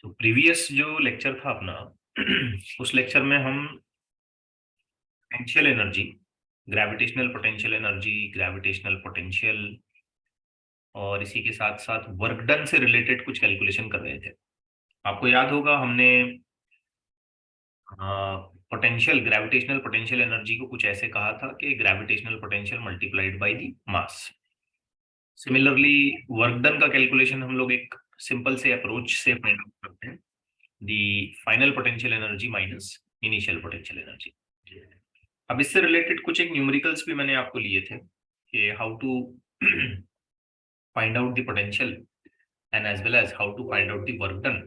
तो प्रीवियस जो लेक्चर था अपना उस लेक्चर में हम potential energy, gravitational potential energy, gravitational potential और इसी के साथ साथ वर्क डन से रिलेटेड कुछ कैलकुलेशन कर रहे थे। आपको याद होगा हमने पोटेंशियल ग्रेविटेशनल पोटेंशियल एनर्जी को कुछ ऐसे कहा था कि gravitational potential multiplied by the mass. Similarly work done का कैलकुलेशन हम लोग एक सिंपल से अप्रोच से फाइंड आउट करते हैं, the final potential energy minus initial potential energy. अब इससे रिलेटेड कुछ एक न्यूमेरिकल्स भी मैंने आपको लिए थे कि how to find out the potential and as well as how to find out the work done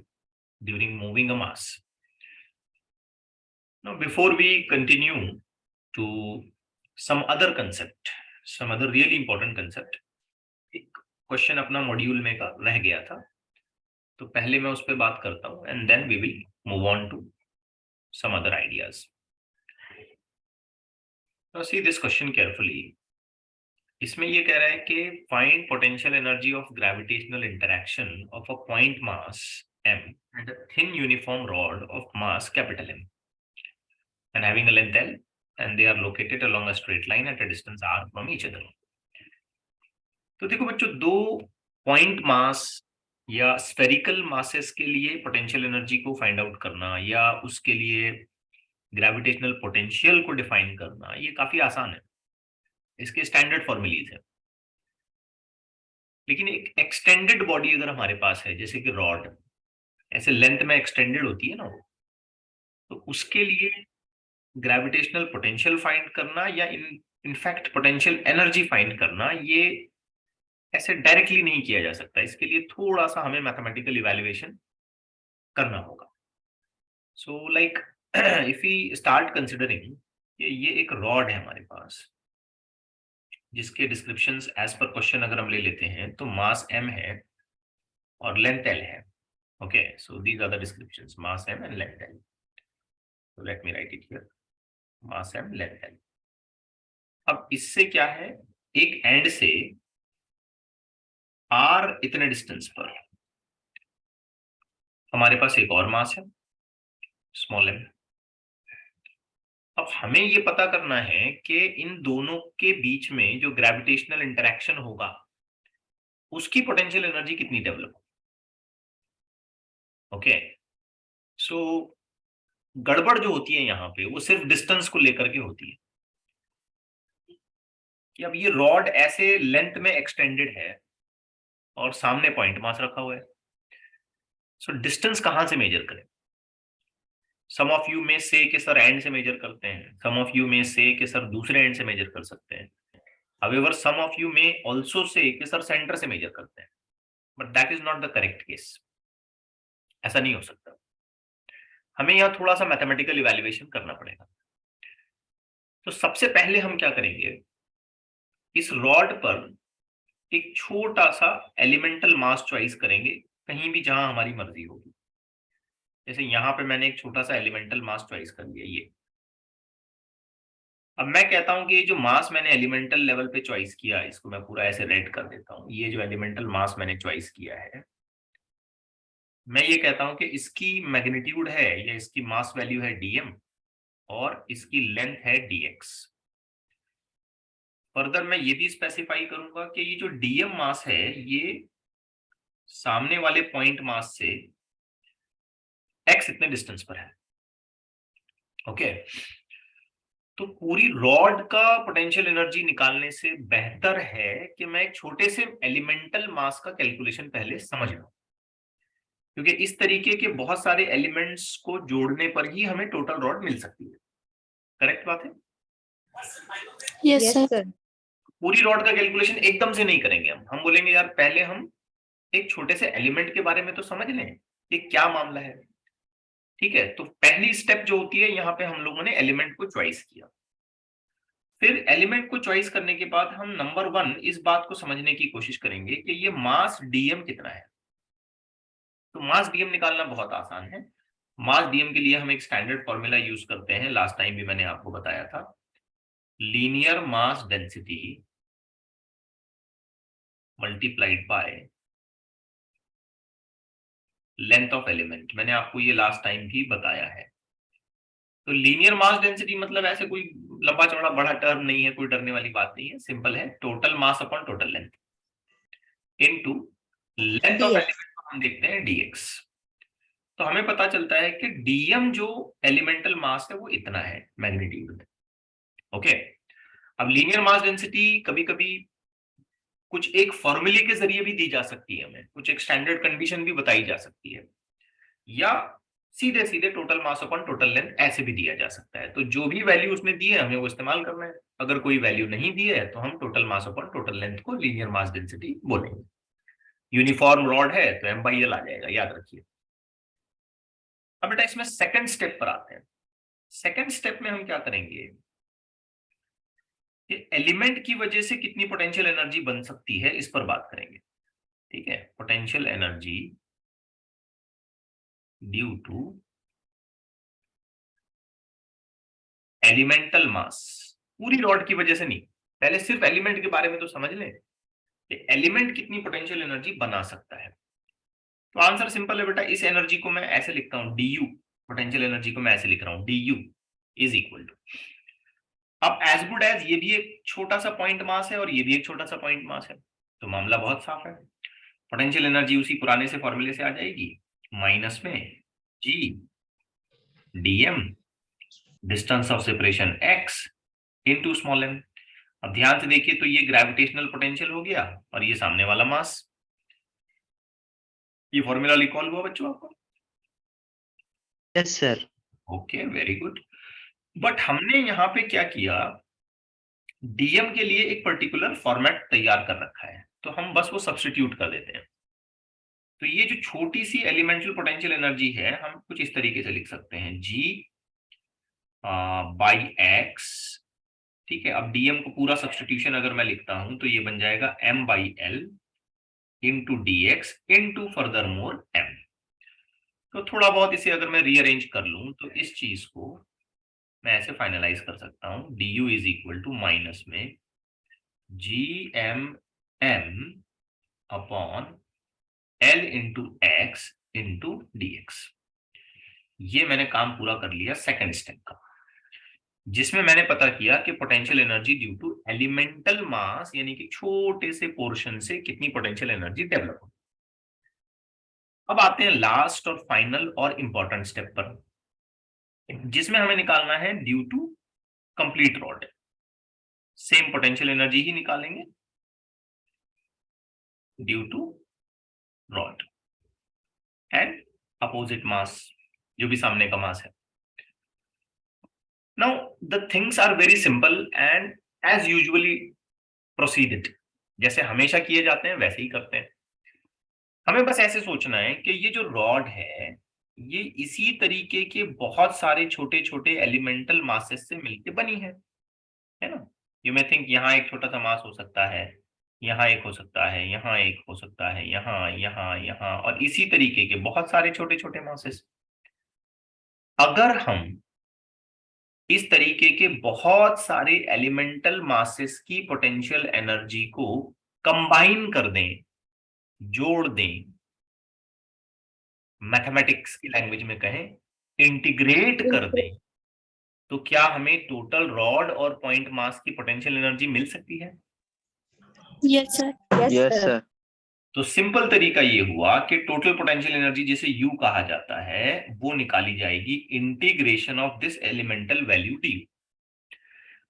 during moving a mass. Now, before we continue to some other concept, some other really important concept, एक question अपना module में का रह गया था, तो पहले मैं उस पर बात करता हूँ and then we will move on to some other ideas. Now see this question carefully. इसमें ये कह रहा है कि find potential energy of gravitational interaction of a point mass m and a thin uniform rod of mass capital M and having a length L and they are located along a straight line at a distance r from each other. तो देखो बच्चों, दो point mass या spherical masses के लिए potential energy को find out करना या उसके लिए ग्रेविटेशनल पोटेंशियल को डिफाइन करना ये काफी आसान है, इसके स्टैंडर्ड फॉर्मूलीज है। लेकिन एक एक्सटेंडेड बॉडी अगर हमारे पास है, जैसे कि रॉड ऐसे लेंथ में एक्सटेंडेड होती है ना वो, तो उसके लिए ग्रेविटेशनल पोटेंशियल फाइंड करना या इनफैक्ट पोटेंशियल एनर्जी फाइंड करना ये ऐसे डायरेक्टली नहीं किया जा सकता। इसके लिए थोड़ा सा हमें मैथमेटिकल इवैल्यूएशन करना होगा। So like if we start considering ये एक रॉड है हमारे पास, जिसके डिस्क्रिप्शंस एज पर क्वेश्चन अगर हम ले लेते हैं तो मास m है और लेंथ l है। Okay, so these are the descriptions, mass m and length l। So let me write it here, mass m length l। अब इससे क्या है, एक एंड से r इतने डिस्टेंस पर हमारे पास एक और मास है स्मॉल m। अब हमें ये पता करना है कि इन दोनों के बीच में जो ग्रेविटेशनल इंटरेक्शन होगा उसकी पोटेंशियल एनर्जी कितनी डेवलप हो। ओके, सो गड़बड़ जो होती है यहाँ पे वो सिर्फ डिस्टेंस को लेकर के होती है कि अब ये रॉड ऐसे लेंथ में एक्सटेंडेड है और सामने पॉइंट मास रखा हुआ है। सो डिस्टेंस कहां से मेजर करें। सम ऑफ यू में से कि सर एंड से मेजर करते हैं, सम ऑफ यू में से कि सर दूसरे एंड से मेजर कर सकते हैं, हाउएवर सम ऑफ यू में आल्सो से कि सर सेंटर से मेजर करते हैं, but that is not the correct case. ऐसा नहीं हो सकता, हमें यहाँ थोड़ा सा मैथमेटिकल इवैल्यूएशन करना पड़ेगा। तो सबसे पहले हम क्या करेंगे, इस रॉड पर एक छोटा सा एलिमेंटल मास चॉइस करेंगे कहीं भी जहां हमारी मर्जी होगी। जैसे यहाँ पे मैंने एक छोटा सा एलिमेंटल मास चॉइस कर लिया ये। अब मैं कहता हूं कि ये जो मास मैंने एलिमेंटल लेवल पे चॉइस किया, इसको मैं पूरा ऐसे रेड कर देता हूं। ये जो एलिमेंटल मास मैंने चॉइस किया है, मैं ये कहता हूं कि इसकी मैग्नीट्यूड है या इसकी मास वैल्यू है dm और इसकी लेंथ है dx। फर्दर मैं ये भी स्पेसिफाई करूंगा कि ये जो dm मास है ये सामने वाले पॉइंट मास से x इतने डिस्टेंस पर है। ओके, तो पूरी रॉड का पोटेंशियल एनर्जी निकालने से बेहतर है कि मैं एक छोटे से एलिमेंटल मास का कैलकुलेशन पहले समझ लूं, क्योंकि इस तरीके के बहुत सारे एलिमेंट्स को जोड़ने पर ही हमें टोटल रॉड मिल सकती है। करेक्ट बात है? Yes sir. पूरी रॉड का कैलकुलेशन एकदम से नहीं करेंगे हम बोलेंगे यार पहले हम एक छोटे से एलिमेंट के बारे में तो समझ लें कि क्या मामला है। ठीक है, तो पहली स्टेप जो होती है, यहाँ पे हम लोगों ने एलिमेंट को चॉइस किया। फिर एलिमेंट को चॉइस करने के बाद हम नंबर 1 इस बात को समझने की कोशिश करेंगे कि ये मास डीएम कितना है। तो मास डीएम निकालना बहुत आसान है। मास डीएम के लिए हम एक स्टैंडर्ड फॉर्मूला यूज करते हैं, लास्ट टाइम भी मैंने आपको बताया था, linear mass density multiplied by length of element, मैंने आपको ये लास्ट टाइम भी बताया है। तो लीनियर मास डेंसिटी मतलब ऐसे कोई लंबा चौड़ा बड़ा टर्म नहीं है, कोई डरने वाली बात नहीं है, सिंपल है, total mass upon total length into length of element को हम देखते हैं dx। तो हमें पता चलता है कि dm जो एलिमेंटल मास है वो इतना है मैग्नीट्यूड। ओके, अब लीनियर मास डेंसिटी कभी कभी कुछ एक फॉर्मूले के जरिए भी दी जा सकती है, हमें कुछ एक स्टैंडर्ड कंडीशन भी बताई जा सकती है, या सीधे सीधे total mass upon total length ऐसे भी दिया जा सकता है। तो जो भी वैल्यू उसने दी है हमें वो इस्तेमाल करना है। अगर कोई वैल्यू नहीं दी है तो हम total mass upon total length को लीनियर मास डेंसिटी बोलेंगे। यूनिफॉर्म रॉड है तो M/L आ जाएगा, याद रखिए। अब बेटा इसमें सेकंड स्टेप पर आते हैं। सेकंड स्टेप में हम क्या करेंगे कि एलिमेंट की वजह से कितनी पोटेंशियल एनर्जी बन सकती है इस पर बात करेंगे। ठीक है, potential energy due to elemental mass, पूरी रॉड की वजह से नहीं, पहले सिर्फ एलिमेंट के बारे में तो समझ लें कि एलिमेंट कितनी पोटेंशियल एनर्जी बना सकता है। तो आंसर सिंपल है बेटा, इस एनर्जी को मैं ऐसे लिखता हूं du, पोटेंशियल एनर्जी को मैं ऐसे लिख रहा हूं du इज इक्वल टू, अब एज गुड एज ये भी एक छोटा सा पॉइंट मास है और ये भी एक छोटा सा पॉइंट मास है, तो मामला बहुत साफ है। पोटेंशियल एनर्जी उसी पुराने से फॉर्मूले से आ जाएगी, माइनस में g dm distance of separation x into small m। अब ध्यान से देखिए तो ये ग्रेविटेशनल पोटेंशियल हो गया और ये सामने वाला मास। ये फॉर्मूला रिकॉल हुआ बच्चों आपको? Yes sir. Okay, very good. But हमने यहाँ पे क्या किया, डीएम के लिए एक पर्टिकुलर फॉर्मेट तैयार कर रखा है, तो हम बस वो सब्स्टिट्यूट कर देते हैं। तो ये जो छोटी सी एलिमेंटल पोटेंशियल एनर्जी है हम कुछ इस तरीके से लिख सकते हैं, G बाई एक्स। ठीक है, अब डीएम को पूरा सब्स्टिट्यूशन अगर मैं लिखता हूं तो ये बन जाएगा M/L into d x into further more M। तो थोड़ा बहुत इसे अगर मैं रीअरेंज कर लूं तो इस चीज को मैं ऐसे फाइनलाइज कर सकता हूं, du is equal to minus में GM/M upon L into x into d x. ये मैंने काम पूरा कर लिया सेकंड स्टेप का, जिसमें मैंने पता किया कि potential energy due to elemental mass यानी कि छोटे से पोर्शन से कितनी पोटेंशियल एनर्जी डेवलप होगी। अब आते हैं लास्ट और फाइनल और इंपॉर्टेंट स्टेप पर, जिसमें हमें निकालना है due to complete rod. Same potential energy ही निकालेंगे due to rod end opposite mass, जो भी सामने का मास है। Now the things are very simple and as usually proceeded, जैसे हमेशा किए जाते हैं वैसे ही करते हैं। हमें बस ऐसे सोचना है कि ये जो रॉड है ये इसी तरीके के बहुत सारे छोटे छोटे एलिमेंटल मासेस से मिलके बनी है ना। यू मे थिंक यहाँ एक छोटा सा मास हो सकता है, यहाँ एक हो सकता है, यहाँ एक हो सकता है, यहाँ यहाँ यहाँ, और इसी तरीके के बहुत सारे छोटे छोटे मासेस। अगर हम इस तरीके के बहुत सारे एलिमेंटल मासेस की पोटेंशियल एनर्जी को कंबाइन कर दें, जोड़ दें, मैथमेटिक्स की लैंग्वेज में कहें इंटीग्रेट कर दें, तो क्या हमें टोटल रॉड और पॉइंट मास की पोटेंशियल एनर्जी मिल सकती है? Yes sir. Yes sir. तो सिंपल तरीका ये हुआ कि टोटल पोटेंशियल एनर्जी जिसे U कहा जाता है वो निकाली जाएगी integration of this elemental value du।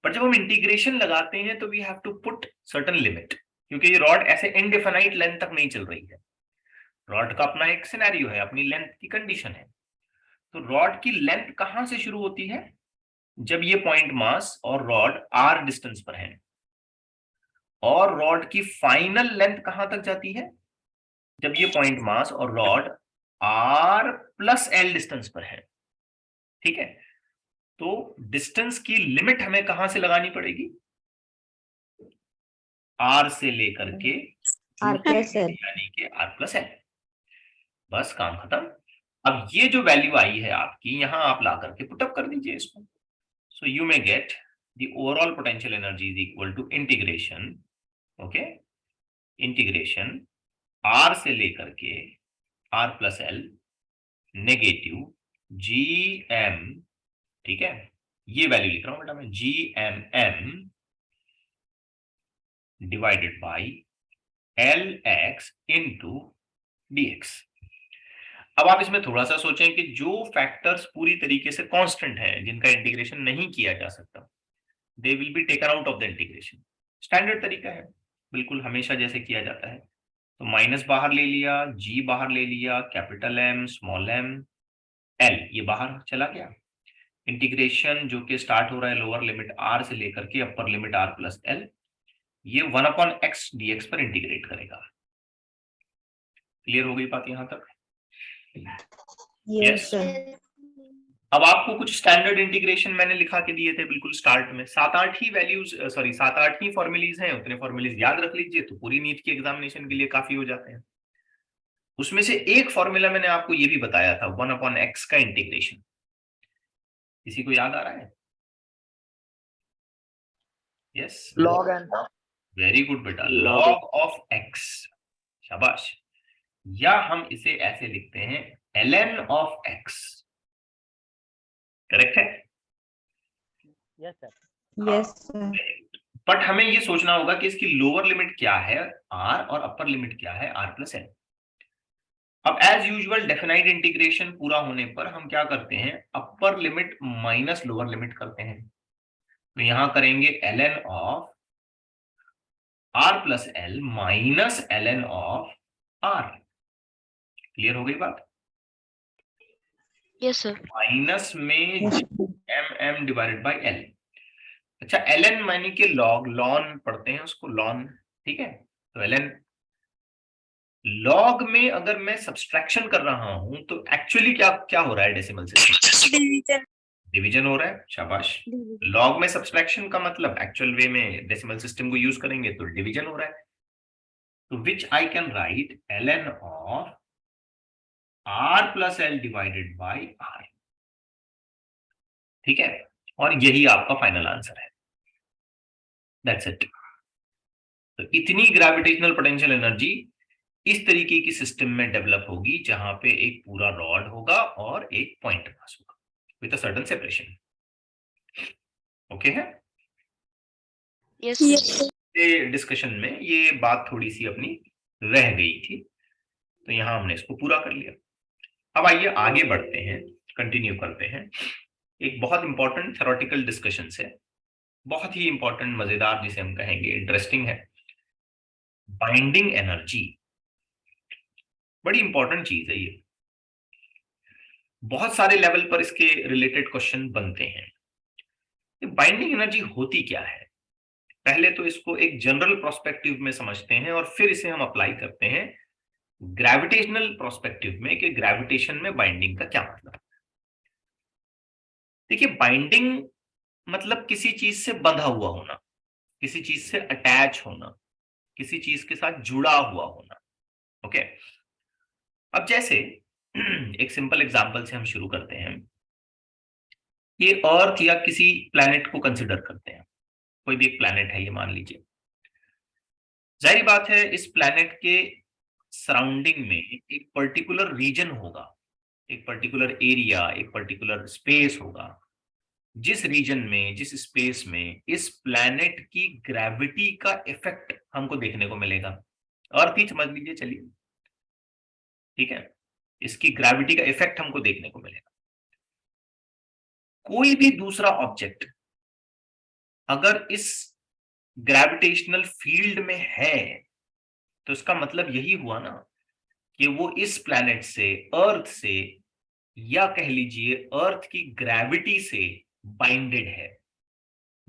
पर जब हम इंटीग्रेशन लगाते हैं तो we have to put certain limit, क्योंकि ये रॉड ऐसे इनडिफिनाइट लेंथ तक नहीं चल रही है। रॉड का अपना एक सिनेरियो है, अपनी लेंथ की कंडीशन है। तो रॉड की लेंथ कहां से शुरू होती है? जब ये पॉइंट मास और रॉड r डिस्टेंस पर है, और रॉड की फाइनल लेंथ कहां तक जाती है? जब ये पॉइंट मास और रॉड r+L डिस्टेंस पर है। ठीक है, तो डिस्टेंस की लिमिट हमें कहां से लगानी पड़ेगी? r से लेकर के यानी कि r+L। बस काम खत्म। अब ये जो वैल्यू आई है आपकी, यहां आप ला करके पुटअप कर दीजिए इसको। So you may get the overall potential energy is equal to integration, okay, integration r से लेकर के r plus L negative G M, ठीक है, ये वैल्यू लिख रहा हूं बेटा मैं, G M m divided by L x into dx. अब आप इसमें थोड़ा सा सोचें कि जो फैक्टर्स पूरी तरीके से कांस्टेंट हैं, जिनका इंटीग्रेशन नहीं किया जा सकता, they will be taken out of the integration. Standard तरीका है, बिल्कुल हमेशा जैसे किया जाता है। तो माइनस बाहर ले लिया, जी बाहर ले लिया, capital M small m L ये बाहर चला गया। इंटीग्रेशन जो कि स्टार्ट हो रहा है लोअर लिमिट आर से लेकर के upper limit r plus L, ये 1/x dx पर इंटीग्रेट करेगा। क्लियर हो गई बात यहां तक? Yes sir. अब आपको कुछ स्टैंडर्ड इंटीग्रेशन मैंने लिखा के दिए थे बिल्कुल स्टार्ट में, 7-8 ही वैल्यूज, सॉरी 7-8 ही फॉर्मुलीज हैं, उतने फॉर्मुलीज याद रख लीजिए तो पूरी नीट की एग्जामिनेशन के लिए काफी हो जाते हैं। उसमें से एक फॉर्मूला मैंने आपको ये भी बताया था, 1/x का इंटीग्रेशन, किसी को याद आ रहा है? Yes, log n, very good बेटा, लॉग ऑफ x, शाबाश। या हम इसे ऐसे लिखते हैं ln ऑफ x, करेक्ट है? Yes sir. Yes sir. But हमें ये सोचना होगा कि इसकी लोअर लिमिट क्या है r और अपर लिमिट क्या है r प्लस एल। अब एज यूजुअल डेफिनाइट इंटीग्रेशन पूरा होने पर हम क्या करते हैं, upper limit minus lower limit करते हैं। तो यहां करेंगे ln of r plus L minus ln of r। Clear हो गई बात? Yes sir. माइनस में M m divided by L. अच्छा, ln माने कि लॉग, लॉन पढ़ते हैं उसको, लॉन, ठीक है। तो ln लॉग में अगर मैं सब्सट्रैक्शन कर रहा हूं तो एक्चुअली क्या क्या हो रहा है डेसिमल सिस्टम? डिवीजन। डिवीजन हो रहा है, शाबाश। लॉग में सब्सट्रैक्शन का मतलब एक्चुअल वे में डेसिमल सिस्टम को यूज करेंगे तो डिवीजन हो रहा है। तो which I can write ln of r plus L divided by r, ठीक है। और यही आपका फाइनल आंसर है, दैट्स इट। तो इतनी ग्रेविटेशनल पोटेंशियल एनर्जी इस तरीके की सिस्टम में डेवलप होगी जहां पे एक पूरा रॉड होगा और एक पॉइंट पास होगा with a certain separation. Okay है? Yes sir. ये डिस्कशन में ये बात थोड़ी सी अपनी रह गई थी, तो यहां हमने इसको पूरा कर लिया। अब आइए आगे बढ़ते हैं, कंटिन्यू करते हैं। एक बहुत इंपॉर्टेंट थ्योरेटिकल डिस्कशन से, बहुत ही इंपॉर्टेंट, मजेदार, जिसे हम कहेंगे इंटरेस्टिंग है, बाइंडिंग एनर्जी। बड़ी इंपॉर्टेंट चीज है ये, बहुत सारे लेवल पर इसके रिलेटेड क्वेश्चन बनते हैं। बाइंडिंग एनर्जी होती क्या है, पहले तो इसको एक जनरल प्रोस्पेक्टिव में समझते हैं और फिर इसे हम अप्लाई करते हैं ग्रेविटेशनल प्रोस्पेक्टिव में कि ग्रेविटेशन में बाइंडिंग का क्या मतलब है। देखिए, बाइंडिंग मतलब किसी चीज से बंधा हुआ होना, किसी चीज से अटैच होना, किसी चीज के साथ जुड़ा हुआ होना। ओके, अब जैसे एक सिंपल एग्जांपल से हम शुरू करते हैं। ये अर्थ या किसी प्लैनेट को कंसिडर करते हैं, कोई भी एक प्लैनेट है ये मान लीजिए। जाहिर बात है इस प्लैनेट के सराउंडिंग में एक पर्टिकुलर रीजन होगा, एक पर्टिकुलर एरिया, एक पर्टिकुलर स्पेस होगा, जिस रीजन में, जिस स्पेस में इस प्लैनेट की ग्रेविटी का इफेक्ट हमको देखने को मिलेगा। अर्थ ही समझ लीजिए, चलिए, ठीक है, इसकी ग्रेविटी का इफेक्ट हमको देखने को मिलेगा। कोई भी दूसरा ऑब्जेक्ट अगर इस ग्रेविटेशनल फील्ड में है तो इसका मतलब यही हुआ ना कि वो इस प्लैनेट से, अर्थ से, या कह लीजिए अर्थ की ग्रेविटी से बाइंडेड है,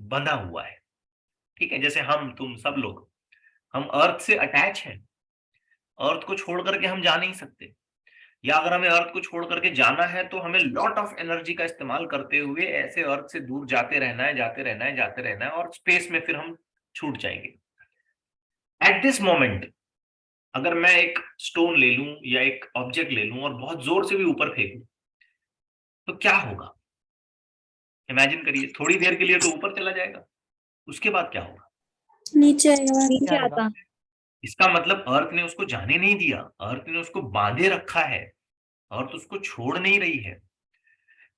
बंधा हुआ है, ठीक है। जैसे हम, तुम, सब लोग, हम अर्थ से अटैच हैं, अर्थ को छोड़ करके हम जा नहीं सकते, या अगर हमें अर्थ को छोड़ करके जाना है तो हमें लॉट ऑफ एनर्जी का इस्तेमाल करते हुए ऐसे अर्थ से दूर जाते रहना है, जाते रहना है, जाते रहना है, और स्पेस में फिर हम छूट जाएंगे। एट दिस मोमेंट अगर मैं एक स्टोन ले लूं या एक ऑब्जेक्ट ले लूं और बहुत जोर से भी ऊपर फेंकूं तो क्या होगा? इमेजिन करिए, थोड़ी देर के लिए तो ऊपर चला जाएगा, उसके बाद क्या होगा? नीचे आएगा। इसका मतलब अर्थ ने उसको जाने नहीं दिया, अर्थ ने उसको बांधे रखा है, अर्थ उसको छोड़ नहीं रही है।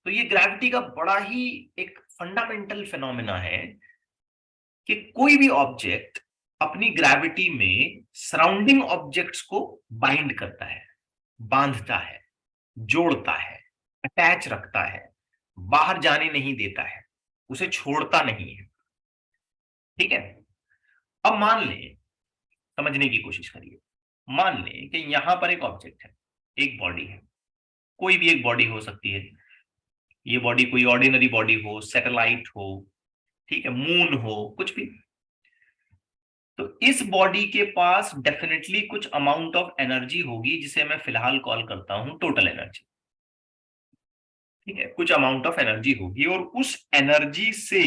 तो ये ग्रेविटी का बड़ा ही एक फंडामेंटल फिनोमेना है कि कोई भी ऑब्जेक्ट अपनी ग्रेविटी में सराउंडिंग ऑब्जेक्ट्स को बाइंड करता है, बांधता है, जोड़ता है, अटैच रखता है, बाहर जाने नहीं देता है, उसे छोड़ता नहीं है। ठीक है, अब मान लें, समझने की कोशिश करिए, मान लें कि यहां पर एक ऑब्जेक्ट है, एक बॉडी है, कोई भी एक बॉडी हो सकती है। ये बॉडी कोई ऑर्डिनरी बॉडी हो, सैटेलाइट हो, ठीक है, मून हो, कुछ भी। तो इस बॉडी के पास डेफिनेटली कुछ अमाउंट ऑफ एनर्जी होगी, जिसे मैं फिलहाल कॉल करता हूं टोटल एनर्जी। ठीक है, कुछ अमाउंट ऑफ एनर्जी होगी, और उस एनर्जी से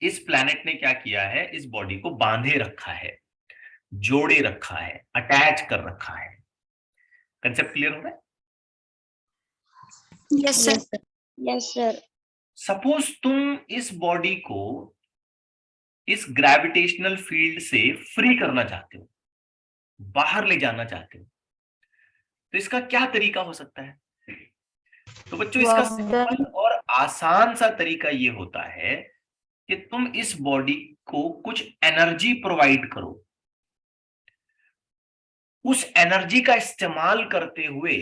इस प्लैनेट ने क्या किया है, इस बॉडी को बांधे रखा है, जोड़े रखा है, अटैच कर रखा है। कंसेप्ट क्लियर हो रहा है? Yes sir. Yes sir. Suppose तुम इस बॉडी को इस ग्रेविटेशनल फील्ड से फ्री करना चाहते हो, बाहर ले जाना चाहते हो, तो इसका क्या तरीका हो सकता है? तो बच्चों, इसका सिंपल और आसान सा तरीका ये होता है कि तुम इस बॉडी को कुछ एनर्जी प्रोवाइड करो, उस एनर्जी का इस्तेमाल करते हुए,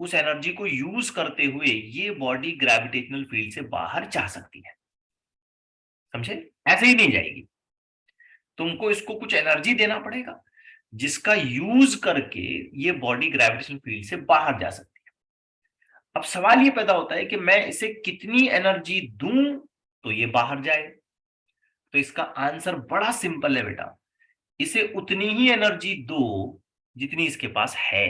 उस एनर्जी को यूज करते हुए ये बॉडी ग्रेविटेशनल फील्ड से बाहर जा सकती है। समझे? ऐसे ही नहीं जाएगी, तुमको इसको कुछ एनर्जी देना पड़ेगा, जिसका यूज करके ये बॉडी ग्रेविटेशनल फील्ड से बाहर जा सकती है। अब सवाल ये पैदा होता है कि मैं इसे कितनी एनर्जी दूं तो ये बाहर जाए। तो इसका आंसर बड़ा सिंपल है बेटा, इसे उतनी ही एनर्जी दो जितनी इसके पास है।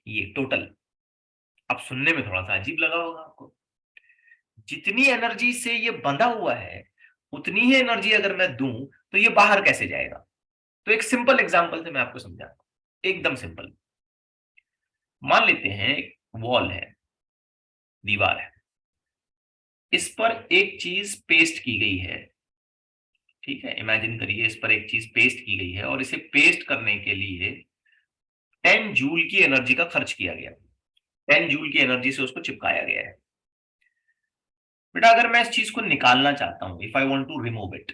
ये टोटल, अब सुनने में थोड़ा सा अजीब लगा होगा आपको, जितनी एनर्जी से ये बंधा हुआ है उतनी ही एनर्जी अगर मैं दूं तो ये बाहर कैसे जाएगा? तो एक सिंपल एग्जांपल से मैं आपको समझाता हूं, एकदम सिंपल। मान लेते हैं एक वॉल है, दीवार है, इस पर एक चीज पेस्ट की गई है। ठीक है, इमेजिन करिए इस पर एक चीज पेस्ट की गई है, और इसे पेस्ट करने के लिए 10 जूल की एनर्जी का खर्च किया गया, 10 जूल की एनर्जी से उसको चिपकाया गया है। बेटा, अगर मैं इस चीज को निकालना चाहता हूं, if I want to remove it,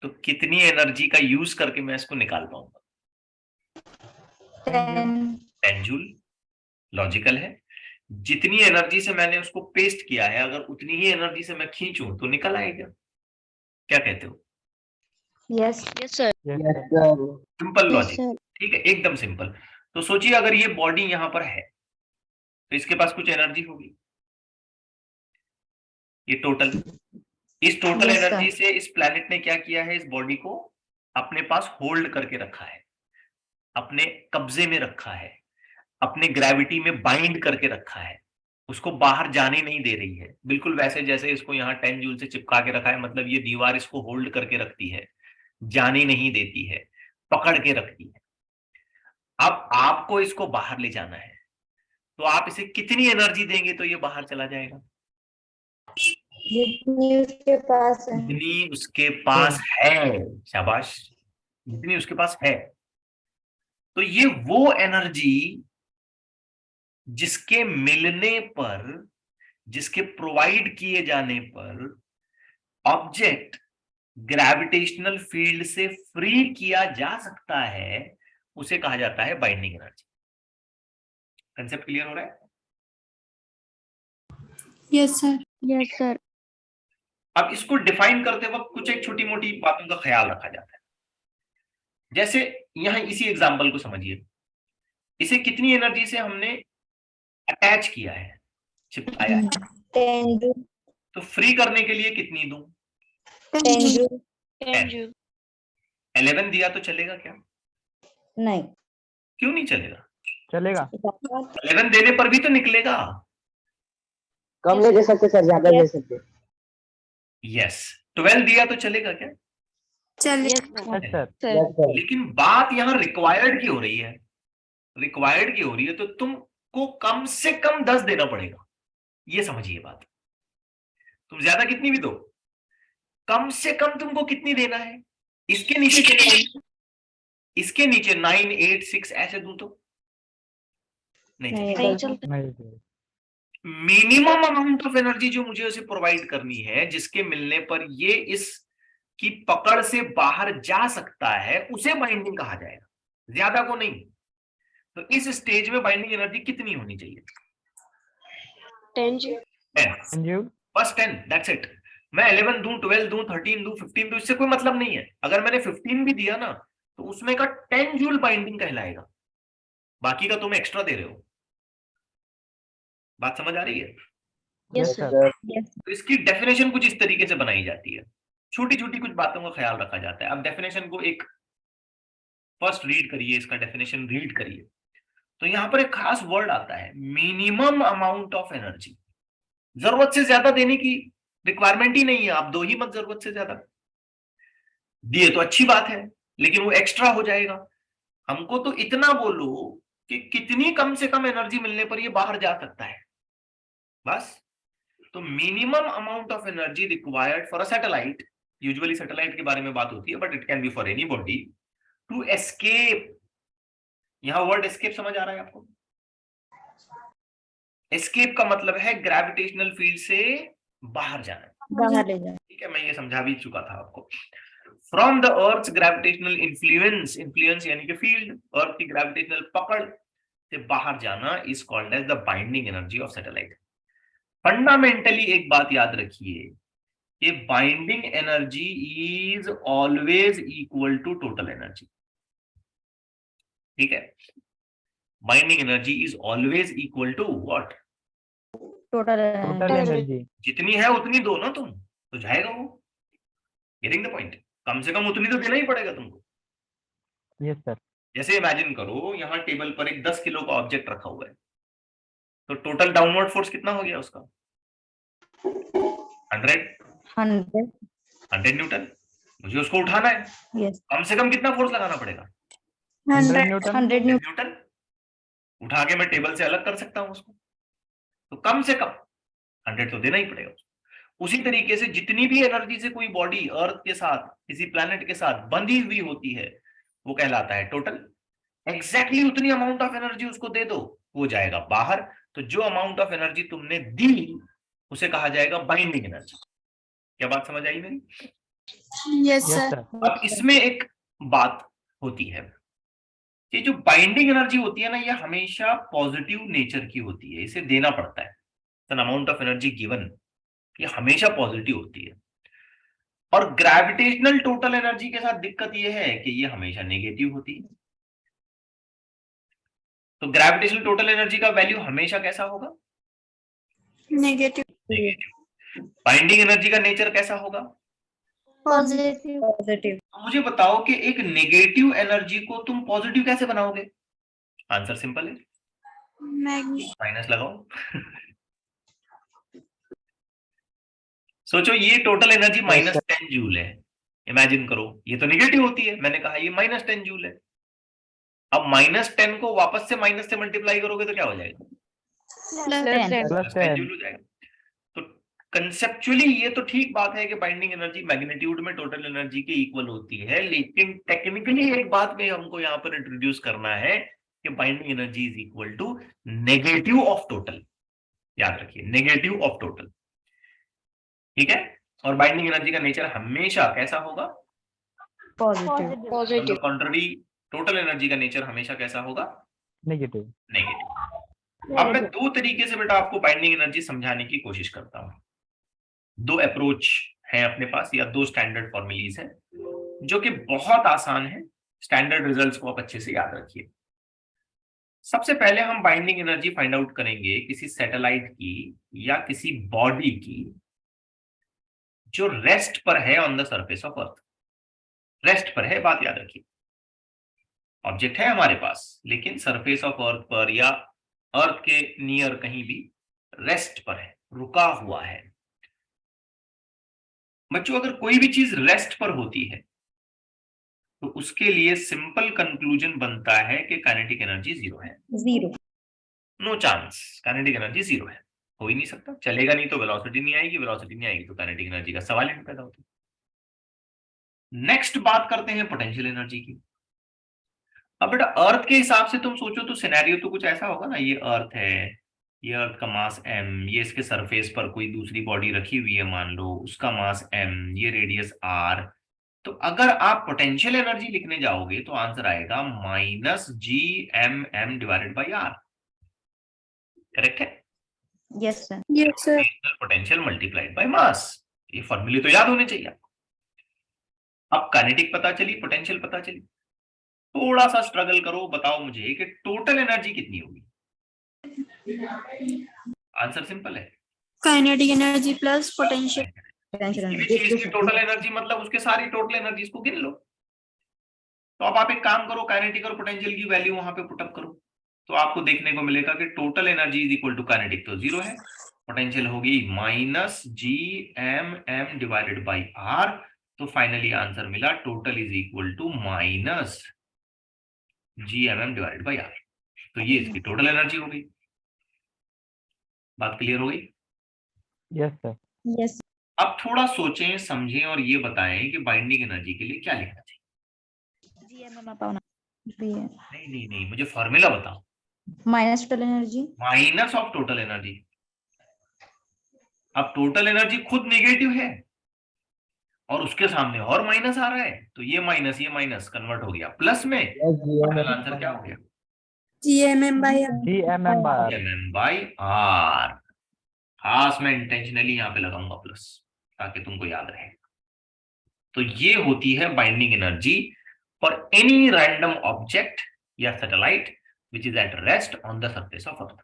तो कितनी एनर्जी का यूज करके मैं इसको निकाल पाऊंगा? 10 जूल। लॉजिकल है, जितनी एनर्जी से मैंने उसको पेस्ट किया है, अगर उतनी ही एनर्जी से मैं खींचूं तो निकल आएगा। क्या कहते हो? Yes yes sir. Simple logic. ठीक है, एकदम सिंपल। तो सोचिए अगर ये बॉडी यहां पर है तो इसके पास कुछ एनर्जी होगी, ये टोटल, इस टोटल एनर्जी से इस प्लैनेट ने क्या किया है, इस बॉडी को अपने पास होल्ड करके रखा है, अपने कब्जे में रखा है, अपने ग्रेविटी में बाइंड करके रखा है, उसको बाहर जाने नहीं दे रही है। बिल्कुल वैसे जैसे इसको यहाँ 10 जूल से चिपका के रखा है, मतलब ये दीवार इसको होल्ड करके रखती है, जाने नहीं देती है, पकड़ के रखती है। अब आपको इसको बाहर ले जाना है, तो आप इसे कितनी एनर्जी देंगे तो ये बाहर चला जाएगा? जितनी उसके पास है। जितनी उसके पास है। शाबाश, जितनी उसके पास है। तो ये वो एनर्जी जिसके मिलने पर, जिसके प्रोवाइड किए जाने पर ऑब्जेक्ट ग्रेविटेशनल फील्ड से फ्री किया जा सकता है, उसे कहा जाता है बाइंडिंग एनर्जी। कंसेप्ट क्लियर हो रहा है? Yes sir. Yes sir. अब इसको डिफाइन करते वक्त कुछ एक छोटी मोटी बातों का ख्याल रखा जाता है। जैसे यहां इसी एग्जांपल को समझिए, इसे कितनी एनर्जी से हमने अटैच किया है, चिपकाया है, 10 जूल। तो फ्री करने के लिए कितनी दूं? 10 जूल। 10 जूल। 11 दिया तो चलेगा क्या? नहीं क्यों नहीं चलेगा? चलेगा। 11 देने पर भी तो निकलेगा। कम ले दे सकते सर, ज्यादा ले सकते। यस, 12 दिया तो चलेगा क्या? चलेगा यस सर। सर। लेकिन बात यहाँ रिक्वायर्ड की हो रही है, रिक्वायर्ड की हो रही है, तो तुमको कम से कम 10 देना पड़ेगा। ये समझिए बात। तुम ज्यादा कितनी भी दो, कम से कम तुमको कितनी देना है? इसके नीचे चले, इसके नीचे 9, 8, 6 ऐसे दूं तो नहीं नहीं चलता। मिनिमम अमाउंट ऑफ एनर्जी जो मुझे उसे प्रोवाइड करनी है, जिसके मिलने पर ये इस की पकड़ से बाहर जा सकता है, उसे बाइंडिंग कहा जाएगा, ज्यादा को नहीं। तो इस स्टेज में बाइंडिंग एनर्जी कितनी होनी चाहिए? 10 10, बस 10, दैट्स इट। मैं 11 दूं, 12 दूं, 13 दूं, 15 दूं, इससे कोई मतलब नहीं है। अगर मैंने 15 भी दिया ना तो उसमें का 10 जूल बाइंडिंग कहलाएगा, बाकी का तुम एक्स्ट्रा दे रहे हो। बात समझ आ रही है? Yes sir. तो इसकी डेफिनेशन कुछ इस तरीके से बनाई जाती है, छोटी छोटी कुछ बातों का ख्याल रखा जाता है। अब डेफिनेशन को एक फर्स्ट रीड करिए, इसका डेफिनेशन रीड करिए। तो यहां पर एक खास वर्ड आता है, मिनिमम अमाउंट ऑफ एनर्जी। जरूरत से ज्यादा देने की रिक्वायरमेंट ही नहीं है, आप दो ही मत जरूरत से ज्यादा। दिए तो अच्छी बात है, लेकिन वो एक्स्ट्रा हो जाएगा। हमको तो इतना बोलो कि कितनी कम से कम एनर्जी मिलने पर ये बाहर जा सकता है, बस। तो minimum amount of energy required for a satellite, usually satellite के बारे में बात होती है, but it can be for any body, to escape. यहां वर्ड एस्केप समझ आ रहा है आपको? एस्केप का मतलब है ग्रेविटेशनल फील्ड से बाहर जाना, बाहर ले जाए। ठीक है, मैं ये समझा भी चुका था आपको। From the earth gravitational influence, influence यानी कि फील्ड, अर्थ की ग्रेविटेशनल पकड़ से बाहर जाना is called as the binding energy of satellite. Fundamentally एक बात याद रखिए कि binding energy is always equal to total energy, ठीक है? Binding energy is always equal to what? Total energy. जितनी है उतनी दो ना तुम, तो जाएगा वो। Getting the point? कम से कम उतनी तो देना ही पड़ेगा तुमको। Yes sir. जैसे इमेजिन करो यहाँ टेबल पर एक 10 किलो का ऑब्जेक्ट रखा हुआ है, तो टोटल डाउनवर्ड फोर्स कितना हो गया उसका? 100 न्यूटन। मुझे उसको उठाना है, यस कम से कम कितना फोर्स लगाना पड़ेगा? 100 न्यूटन। उठा के मैं टेबल से अलग कर सकता हूं उसको, तो कम से कम 100 तो देना ही पड़ेगा। उसी तरीके से जितनी भी एनर्जी से कोई बॉडी अर्थ के साथ, किसी प्लैनेट के साथ बंधी हुई होती है, वो कहलाता है टोटल। एग्जैक्टली उतनी अमाउंट ऑफ एनर्जी उसको दे दो, वो जाएगा बाहर। तो जो अमाउंट ऑफ एनर्जी तुमने दी उसे कहा जाएगा बाइंडिंग एनर्जी। क्या बात समझ आई मेरी? Yes sir. अब इसमें एक बात होती है कि जो बाइंडिंग एनर्जी होती है ना, ये हमेशा पॉजिटिव नेचर की होती है, इसे देना पड़ता है। An amount of energy given, ये हमेशा पॉजिटिव होती है। और ग्रेविटेशनल टोटल एनर्जी के साथ दिक्कत यह है कि ये हमेशा नेगेटिव होती है। तो ग्रेविटेशनल टोटल एनर्जी का वैल्यू हमेशा कैसा होगा? नेगेटिव। बाइंडिंग एनर्जी का नेचर कैसा होगा? पॉजिटिव। मुझे बताओ कि एक नेगेटिव एनर्जी को तुम पॉजिटिव कैसे बनाओगे? आंसर सिंपल है, माइनस लगाओ। सोचो ये टोटल एनर्जी -10 जूल है, इमेजिन करो। ये तो नेगेटिव होती है, मैंने कहा ये -10 जूल है। अब -10 को वापस से माइनस से मल्टीप्लाई करोगे तो क्या हो जाएगा? +10 जूल हो जाएगा। तो कंसेप्चुअली ये तो ठीक बात है कि बाइंडिंग एनर्जी मैग्नीट्यूड में टोटल एनर्जी के इक्वल होती है, लेकिन टेक्निकली एक बात में हमको यहाँ पर इंट्रोड्यूस करना है कि binding energy is equal to negative of total. याद रखिए, नेगेटिव ऑफ टोटल, ठीक है? और बाइंडिंग एनर्जी का नेचर हमेशा कैसा होगा? पॉजिटिव। कॉन्ट्ररी, टोटल एनर्जी का नेचर हमेशा कैसा होगा? नेगेटिव। नेगेटिव। अब मैं दो तरीके से बेटा आपको बाइंडिंग एनर्जी समझाने की कोशिश करता हूं। दो अप्रोच है अपने पास, या दो स्टैंडर्ड फॉर्मूलीज हैं जो कि बहुत आसान है। स्टैंडर्ड रिजल्ट्स को आप अच्छे से याद रखिए। सबसे पहले हम बाइंडिंग एनर्जी फाइंड आउट करेंगे किसी सैटेलाइट की या किसी बॉडी की जो रेस्ट पर है on the surface of earth. Rest पर है, बात याद रखिए। ऑब्जेक्ट है हमारे पास, लेकिन सरफेस ऑफ अर्थ पर या अर्थ के नियर कहीं भी रेस्ट पर है, रुका हुआ है। बच्चों, अगर कोई भी चीज रेस्ट पर होती है तो उसके लिए सिंपल कंक्लूजन बनता है कि काइनेटिक एनर्जी 0 है। नो चांस, काइनेटिक एनर्जी 0 है, हो ही नहीं सकता। चलेगा नहीं तो वेलोसिटी नहीं आएगी, वेलोसिटी नहीं आएगी तो काइनेटिक एनर्जी का सवाल ही नहीं पैदा होता। नेक्स्ट बात करते हैं पोटेंशियल एनर्जी की। अब बेटा अर्थ के हिसाब से तुम सोचो तो सिनेरियो तो कुछ ऐसा होगा ना, ये अर्थ है, ये अर्थ का मास m, ये इसके सरफेस पर कोई दूसरी बॉडी रखी हुई है मान लो, उसका मास m, ये रेडियस r। तो अगर आप पोटेंशियल एनर्जी लिखने जाओगे तो आंसर आएगा -Gmm divided by r। Correct है? Yes sir. Yes sir. Potential multiplied by mass. ये फॉर्मूले तो याद होने चाहिए। अब काइनेटिक पता चली, पोटेंशियल पता चली, थोड़ा सा स्ट्रगल करो, बताओ मुझे कि टोटल एनर्जी कितनी होगी। आंसर सिंपल है, kinetic energy plus potential. Total energy मतलब उसके सारी टोटल एनर्जीज को गिन लो। तो अब आप एक काम करो, काइनेटिक और पोटेंशियल की वैल्यू वहां पे पुटअप करो, तो आपको देखने को मिलेगा कि total energy is equal to kinetic तो 0 है, पोटेंशियल होगी -Gmm डिवाइडेड बाई r। तो फाइनली आंसर मिला total is equal to -Gmm divided by r। तो ये इसकी टोटल एनर्जी हो गई। बात क्लियर हो गई? Yes sir. यस। अब थोड़ा सोचें समझें और ये बताएं कि बाइंडिंग एनर्जी के लिए क्या लिखना चाहिए। नहीं, मुझे फॉर्मूला बताओ। Minus total energy. Minus of total energy. अब टोटल एनर्जी खुद नेगेटिव है और उसके सामने और माइनस आ रहा है, तो ये माइनस कन्वर्ट हो गया प्लस में। आंसर क्या हो गया? Gmm by r। खास मैं इंटेंशनली यहाँ पे लगाऊंगा प्लस ताकि तुमको याद रहे। तो ये होती है binding energy for any random object या satellite which is at rest on the surface of earth.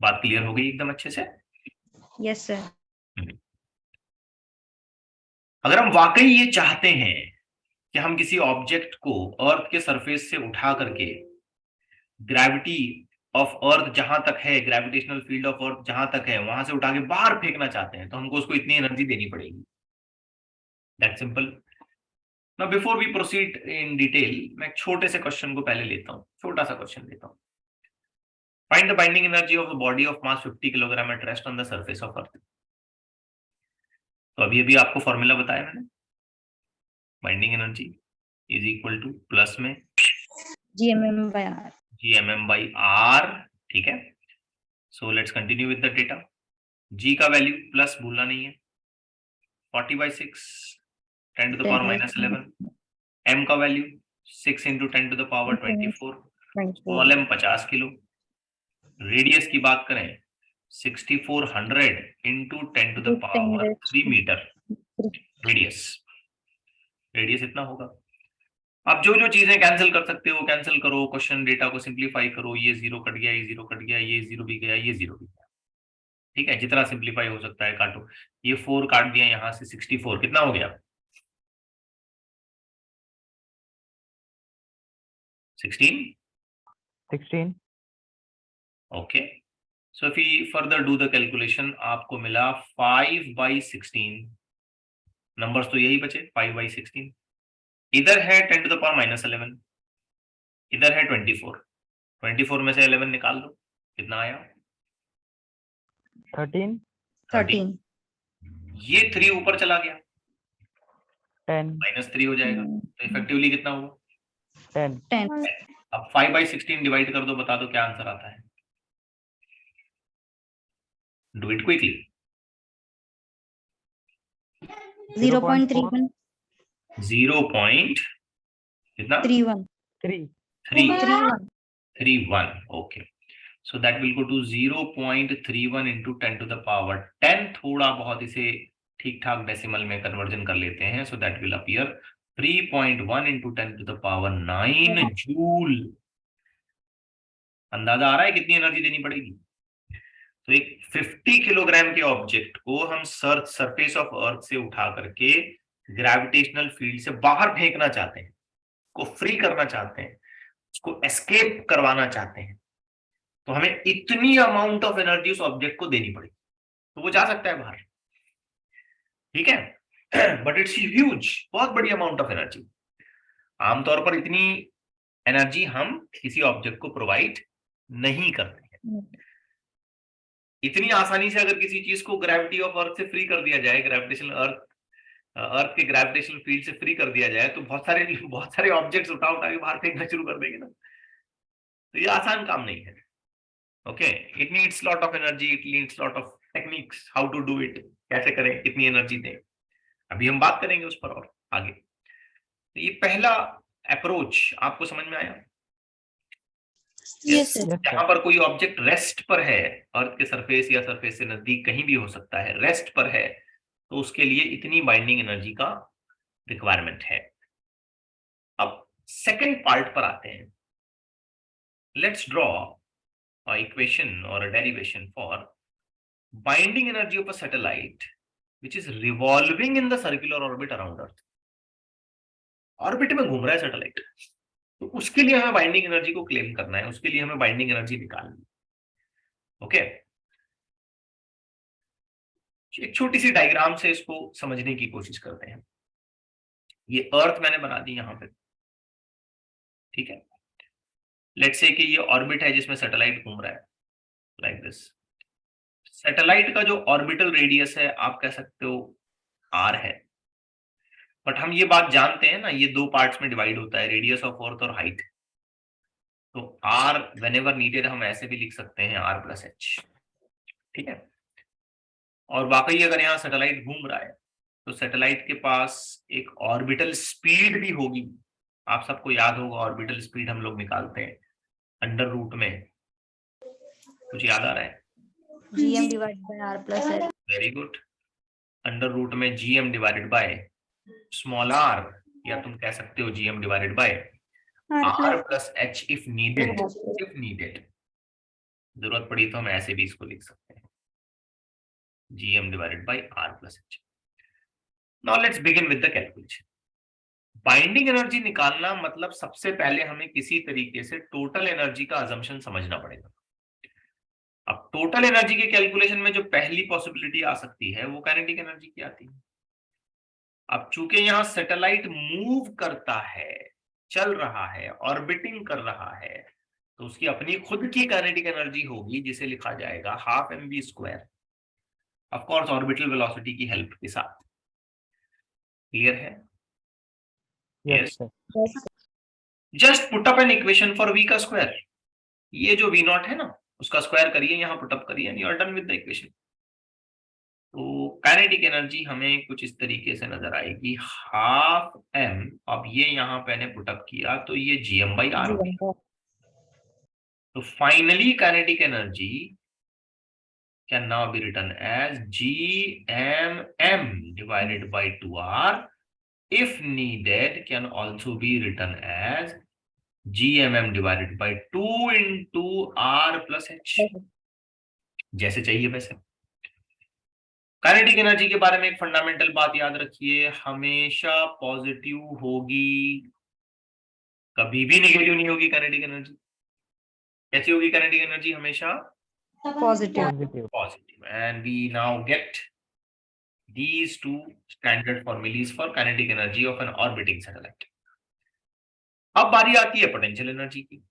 बात क्लियर हो गई एकदम अच्छे से? Yes sir. अगर हम वाकई ये चाहते हैं कि हम किसी ऑब्जेक्ट को अर्थ के सरफेस से उठा करके ग्रेविटी ऑफ अर्थ जहां तक है, ग्रेविटेशनल फील्ड ऑफ अर्थ जहां तक है, वहां से उठा के बाहर फेंकना चाहते हैं, तो हमको उसको इतनी एनर्जी देनी पड़ेगी। That simple. Now before we proceed in detail, मैं एक छोटे से क्वेश्चन को पहले लेता हूं, छोटा सा क्वेश्चन लेता हूं। Find the binding energy of the body of mass 50 kilogram eight rest on the surface of अर्थ। तो अभी आपको फॉर्मूला बताया मैंने, binding energy is equal to plus में Gmm by r। Gmm by r। ठीक है, so let's continue with the data. G का value plus भूलना नहीं है, 40/6 10 to the power -11। M का value 6 into 10 to the power 24। Small m 50 kilo. Radius की बात करें 6400 into 10 to the power 3 metre radius इतना होगा। अब जो जो चीजें कैंसिल कर सकते हो कैंसिल करो, क्वेश्चन डेटा को सिंप्लीफाई करो, ये 0 कट गया, ये 0 कट गया, ये 0 भी गया, ये 0 भी गया। ठीक है, जितना सिंप्लीफाई हो सकता है काटो। ये 4 काट दिया, यहां से 64 कितना हो गया? 16। Okay, so if we further do the calculation, आपको मिला 5/16। नंबर्स तो यही बचे 5/16। इधर है 10 to the power -11, इधर है 24 में से 11 निकाल दो, कितना आया? 13। ये 3 ऊपर चला गया, 10 -3 हो जाएगा, तो इफेक्टिवली कितना हुआ? 10। अब 5/16 डिवाइड कर दो, बता दो क्या आंसर आता है। Do it quickly. 0.31 कितना? 31। Okay, so that will go to 0.31 into 10 to the power 10। थोड़ा बहुत इसे ठीक ठाक डेसिमल में कन्वर्जन कर लेते हैं, so that will appear 3.1 into 10 to the power 9 joule. अंदाजा आ रहा है कितनी एनर्जी देनी पड़ेगी? तो एक 50 किलोग्राम के ऑब्जेक्ट को हम सरफेस ऑफ अर्थ से उठा करके ग्रेविटेशनल फील्ड से बाहर फेंकना चाहते हैं, को फ्री करना चाहते हैं, उसको एस्केप करवाना चाहते हैं, तो हमें इतनी अमाउंट ऑफ एनर्जी उस ऑब्जेक्ट को देनी पड़ेगी, तो वो जा सकता है बाहर। ठीक है, बट इट्स ह्यूज, बहुत बड़ी अमाउंट ऑफ एनर्जी। आमतौर पर इतनी एनर्जी हम किसी ऑब्जेक्ट को प्रोवाइड नहीं करते हैं। इतनी आसानी से अगर किसी चीज को ग्रेविटी ऑफ अर्थ से फ्री कर दिया जाए, ग्रेविटेशनल अर्थ अर्थ के ग्रेविटेशनल फील्ड से फ्री कर दिया जाए तो बहुत सारे ऑब्जेक्ट्स उठा उठा के बाहर फेंकना शुरू कर देंगे ना। तो ये आसान काम नहीं है। Okay, it needs lot of energy, it needs lot of techniques how to do it, कैसे करें, कितनी एनर्जी दें, अभी हम बात करेंगे उस पर और आगे। तो ये पहला अप्रोच आपको समझ में आया? Yes, sir. Yes, जहां sir. पर कोई ऑब्जेक्ट रेस्ट पर है, अर्थ के सरफेस या सरफेस से नजदीक कहीं भी हो सकता है, रेस्ट पर है, तो उसके लिए इतनी बाइंडिंग एनर्जी का रिक्वायरमेंट है। अब सेकंड पार्ट पर आते हैं। लेट्स ड्रॉ अ इक्वेशन और a derivation for binding energy of a satellite which is revolving in the circular orbit around earth. Orbit में घूम रहा है सैटेलाइट, तो उसके लिए हमें बाइंडिंग एनर्जी को क्लेम करना है, उसके लिए हमें बाइंडिंग एनर्जी निकालनी है। ओके, एक छोटी सी डायग्राम से इसको समझने की कोशिश करते हैं। ये अर्थ मैंने बना दी यहां पे, ठीक है। लेट्स से कि ये ऑर्बिट है जिसमें सैटेलाइट घूम रहा है, लाइक दिस। सैटेलाइट का जो ऑर्बिटल रेडियस है आप कह सकते हो r है, बट हम ये बात जानते हैं ना, ये दो पार्ट्स में डिवाइड होता है, रेडियस ऑफ अर्थ और हाइट। तो r व्हेनेवर नीडेड हम ऐसे भी लिख सकते हैं r प्लस h, ठीक है। और वाकई अगर यहाँ सैटेलाइट घूम रहा है तो सैटेलाइट के पास एक ऑर्बिटल स्पीड भी होगी। आप सबको याद होगा ऑर्बिटल स्पीड हम लोग निकालते हैं अंडर रूट में, कुछ याद आ रहा है? GM divided by R plus H. Very good. Under root में GM divided by small r, या तुम कह सकते हो GM divided by R plus H if needed. If needed, जरूरत पड़ी तो हम ऐसे भी इसको लिख सकते हैं, GM divided by R plus H. Now let's begin with the calculation. Binding energy निकालना मतलब सबसे पहले हमें किसी तरीके से टोटल एनर्जी का अजम्पशन समझना पड़ेगा। अब टोटल एनर्जी के कैलकुलेशन में जो पहली पॉसिबिलिटी आ सकती है वो काइनेटिक एनर्जी की आती है। अब चूंकि यहाँ सैटेलाइट मूव करता है, चल रहा है, ऑर्बिटिंग कर रहा है, तो उसकी अपनी खुद की काइनेटिक एनर्जी होगी जिसे लिखा जाएगा half mv², of course orbital velocity की हेल्प के साथ। क्लियर है? Yes, sir. Just put up an equation for v का स्क्वायर। ये जो v0 है ना उसका स्क्वायर करिए, यहाँ पुट अप करिए, and you are done with the equation. तो काइनेटिक एनर्जी हमें कुछ इस तरीके से नजर आएगी, हाफ m। अब ये यहाँ मैंने पुट अप किया तो ये gm/r हो गया। तो finally kinetic energy can now be written as gmm divided by 2r, if needed can also be written as gmm divided by 2 into r plus h, जैसे चाहिए वैसे। काइनेटिक एनर्जी के बारे में एक फंडामेंटल बात याद रखिए, हमेशा पॉजिटिव होगी, कभी भी नेगेटिव नहीं होगी काइनेटिक एनर्जी। कैसी होगी काइनेटिक एनर्जी? हमेशा Positive. positive. And we now get these two standard formulas for kinetic energy of an orbiting satellite. अब बारी आती है पोटेंशियल एनर्जी की।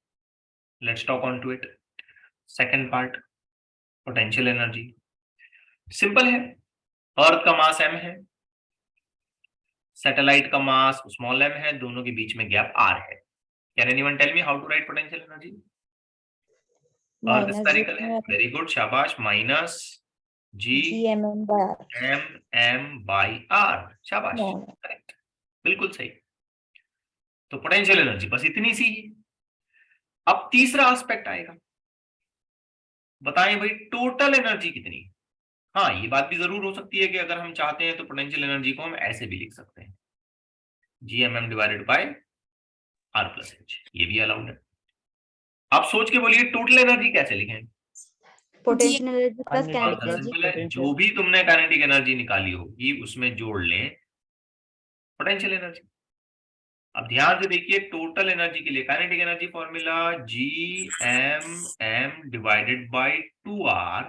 Let's talk on to it. Second part, potential energy. Simple है, earth का मास m है, satellite का mass small m है, दोनों के बीच में गैप r है। Can anyone tell me how to write potential energy? Earth spherical है, वेरी गुड, शाबाश, minus GMM by R. MM/r, शाबाश, करेक्ट, बिल्कुल सही। तो पोटेंशियल एनर्जी बस इतनी सी ही। अब तीसरा एस्पेक्ट आएगा, बताएं भाई टोटल एनर्जी कितनी। हाँ, ये बात भी जरूर हो सकती है कि अगर हम चाहते हैं तो पोटेंशियल एनर्जी को हम ऐसे भी लिख सकते हैं, GMM divided by R plus H, ये भी अलाउड है। आप सोच के बोलिए टोटल एनर्जी कैसे लिखें? Potential energy plus Unlimited kinetic बहुत energy. सिंपल है, जो भी तुमने काइनेटिक एनर्जी निकाली होगी उसमें जोड़ लें पोटेंशियल एनर्जी। अब ध्यान से देखिए, टोटल एनर्जी के लिए kinetic energy formula GMM divided by 2r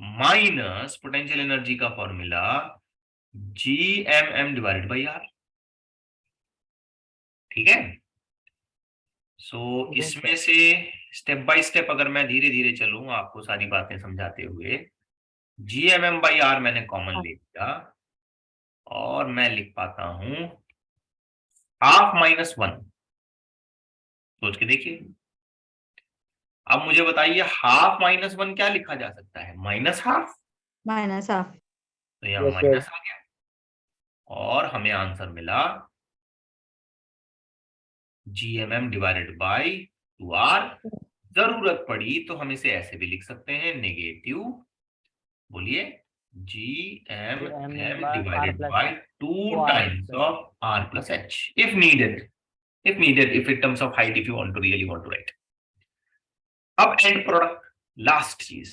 minus potential energy का formula GMM divided by r, ठीक है। सो इसमें से स्टेप बाय स्टेप अगर मैं धीरे धीरे चलूं आपको सारी बातें समझाते हुए, GMM/r मैंने कॉमन ले लिया और मैं लिख पाता हूं ½ - 1। सोच के देखिए। अब मुझे बताइए ½ - 1 क्या लिखा जा सकता है? -½ -½ तो यहाँ Yes, sir. माइनस आ गया और हमें आंसर मिला GMM डिवाइडेड बाई 2R। जरूरत पड़ी तो हम इसे ऐसे भी लिख सकते हैं, नेगेटिव, बोलिए, GMM by R divided plus by 2 2R times plus of R plus H if needed, if in terms of height, if you want to really want to write. अब एंड प्रोडक्ट, लास्ट चीज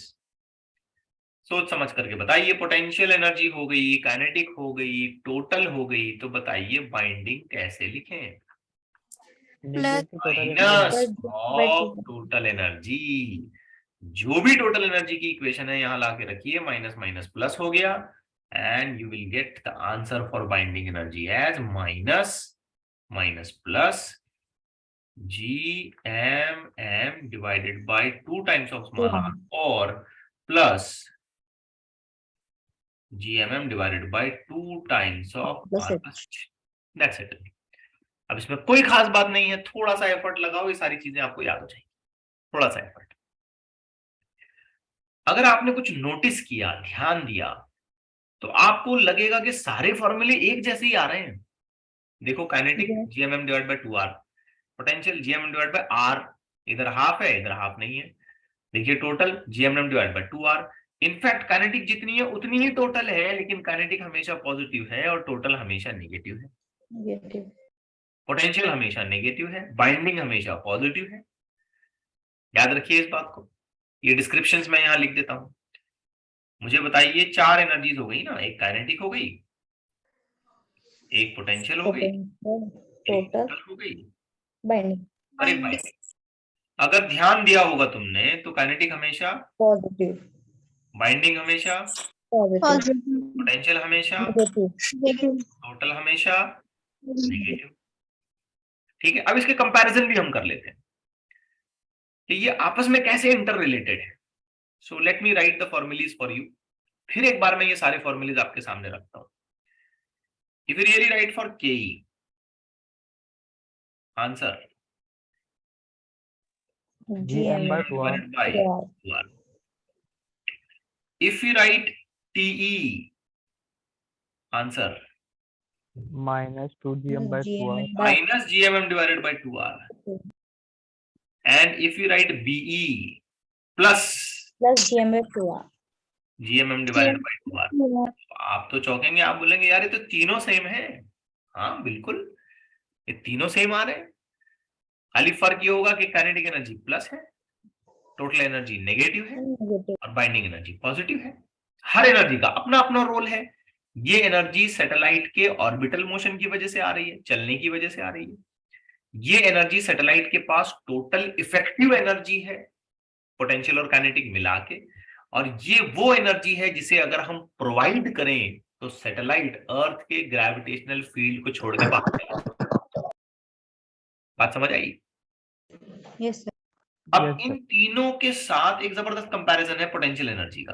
सोच समझ करके बताइए। Potential energy हो गई, kinetic हो गई, टोटल हो गई, तो बताइए बाइंडिंग कैसे लिखें? negative total minus energy. Of total energy. जो भी टोटल एनर्जी की इक्वेशन है यहां लाके रखिए, माइनस माइनस प्लस हो गया, and you will get the answer for binding energy as minus minus plus GMM divided by 2 times of small r और plus GMM divided by 2 times of Plus r plus h. That's it. अब इसमें कोई खास बात नहीं है, थोड़ा सा एफर्ट लगाओ, ये सारी चीजें आपको याद हो जाएगी। थोड़ा सा एफर्ट। अगर आपने कुछ नोटिस किया, ध्यान दिया, तो आपको लगेगा कि सारे फॉर्मूले एक जैसे ही आ रहे हैं। देखो, kinetic GMM divide by 2R, potential GMM divide by R, इधर हाफ है, इधर हाफ नहीं है। देखिए total GMM divide by 2R। In fact kinetic जितनी है उतनी ही टोटल है, लेकिन काइनेटिक हमेशा पॉजिटिव है और टोटल हमेशा नेगेटिव है। नेगेटिव। पोटेंशियल हमेशा नेगेटिव है, बाइंडिंग हमेशा पॉजिटिव है। याद रखिए इस बात को। ये डिस्क्रिप्शंस मैं यहां लिख देता हूं। मुझे बताइए 4 एनर्जीज हो गई ना, एक काइनेटिक हो गई, एक पोटेंशियल हो गई, एक टोटल टोटल हो गई, बाइंडिंग और एक बाइंडिंग। अगर ध्यान दिया होगा तुमने तो काइनेटिक हमेशा पॉजिटिव, बाइंडिंग हमेशा पॉजिटिव, पोटेंशियल हमेशा नेगेटिव, टोटल हमेशा नेगेटिव। ठीक है, अब इसके कंपैरिजन भी हम कर लेते हैं कि ये आपस में कैसे इंटर रिलेटेड है। So let me right the formulae for you. फिर एक बार मैं ये सारे फॉर्मूलीज आपके सामने रखता हूं। If you really right for के answer GM by 2R. divided by 2R. If you write TE answer minus 2GM by 2R. minus GMM divided by 2R. And if you write BE plus GMM by 2R. GMM divided by 2R. तो आप तो चौंकेंगे, आप बोलेंगे यार ये तो तीनों same है। हाँ बिल्कुल, ये तीनों सेम आ रहे हैं। खाली फर्क ये होगा कि काइनेटिक एनर्जी प्लस है, टोटल एनर्जी नेगेटिव है और बाइंडिंग एनर्जी पॉजिटिव है। हर एनर्जी का अपना अपना रोल है। ये एनर्जी सैटेलाइट के ऑर्बिटल मोशन की वजह से आ रही है, चलने की वजह से आ रही है। ये एनर्जी सैटेलाइट के पास टोटल इफेक्टिव एनर्जी है, पोटेंशियल और काइनेटिक मिला के, और ये वो एनर्जी है जिसे अगर हम प्रोवाइड करें तो सैटेलाइट अर्थ के ग्रेविटेशनल फील्ड को छोड़ के बाहर चला। बात समझ आई? Yes sir. अब इन तीनों के साथ एक जबरदस्त कंपैरिजन है पोटेंशियल एनर्जी का।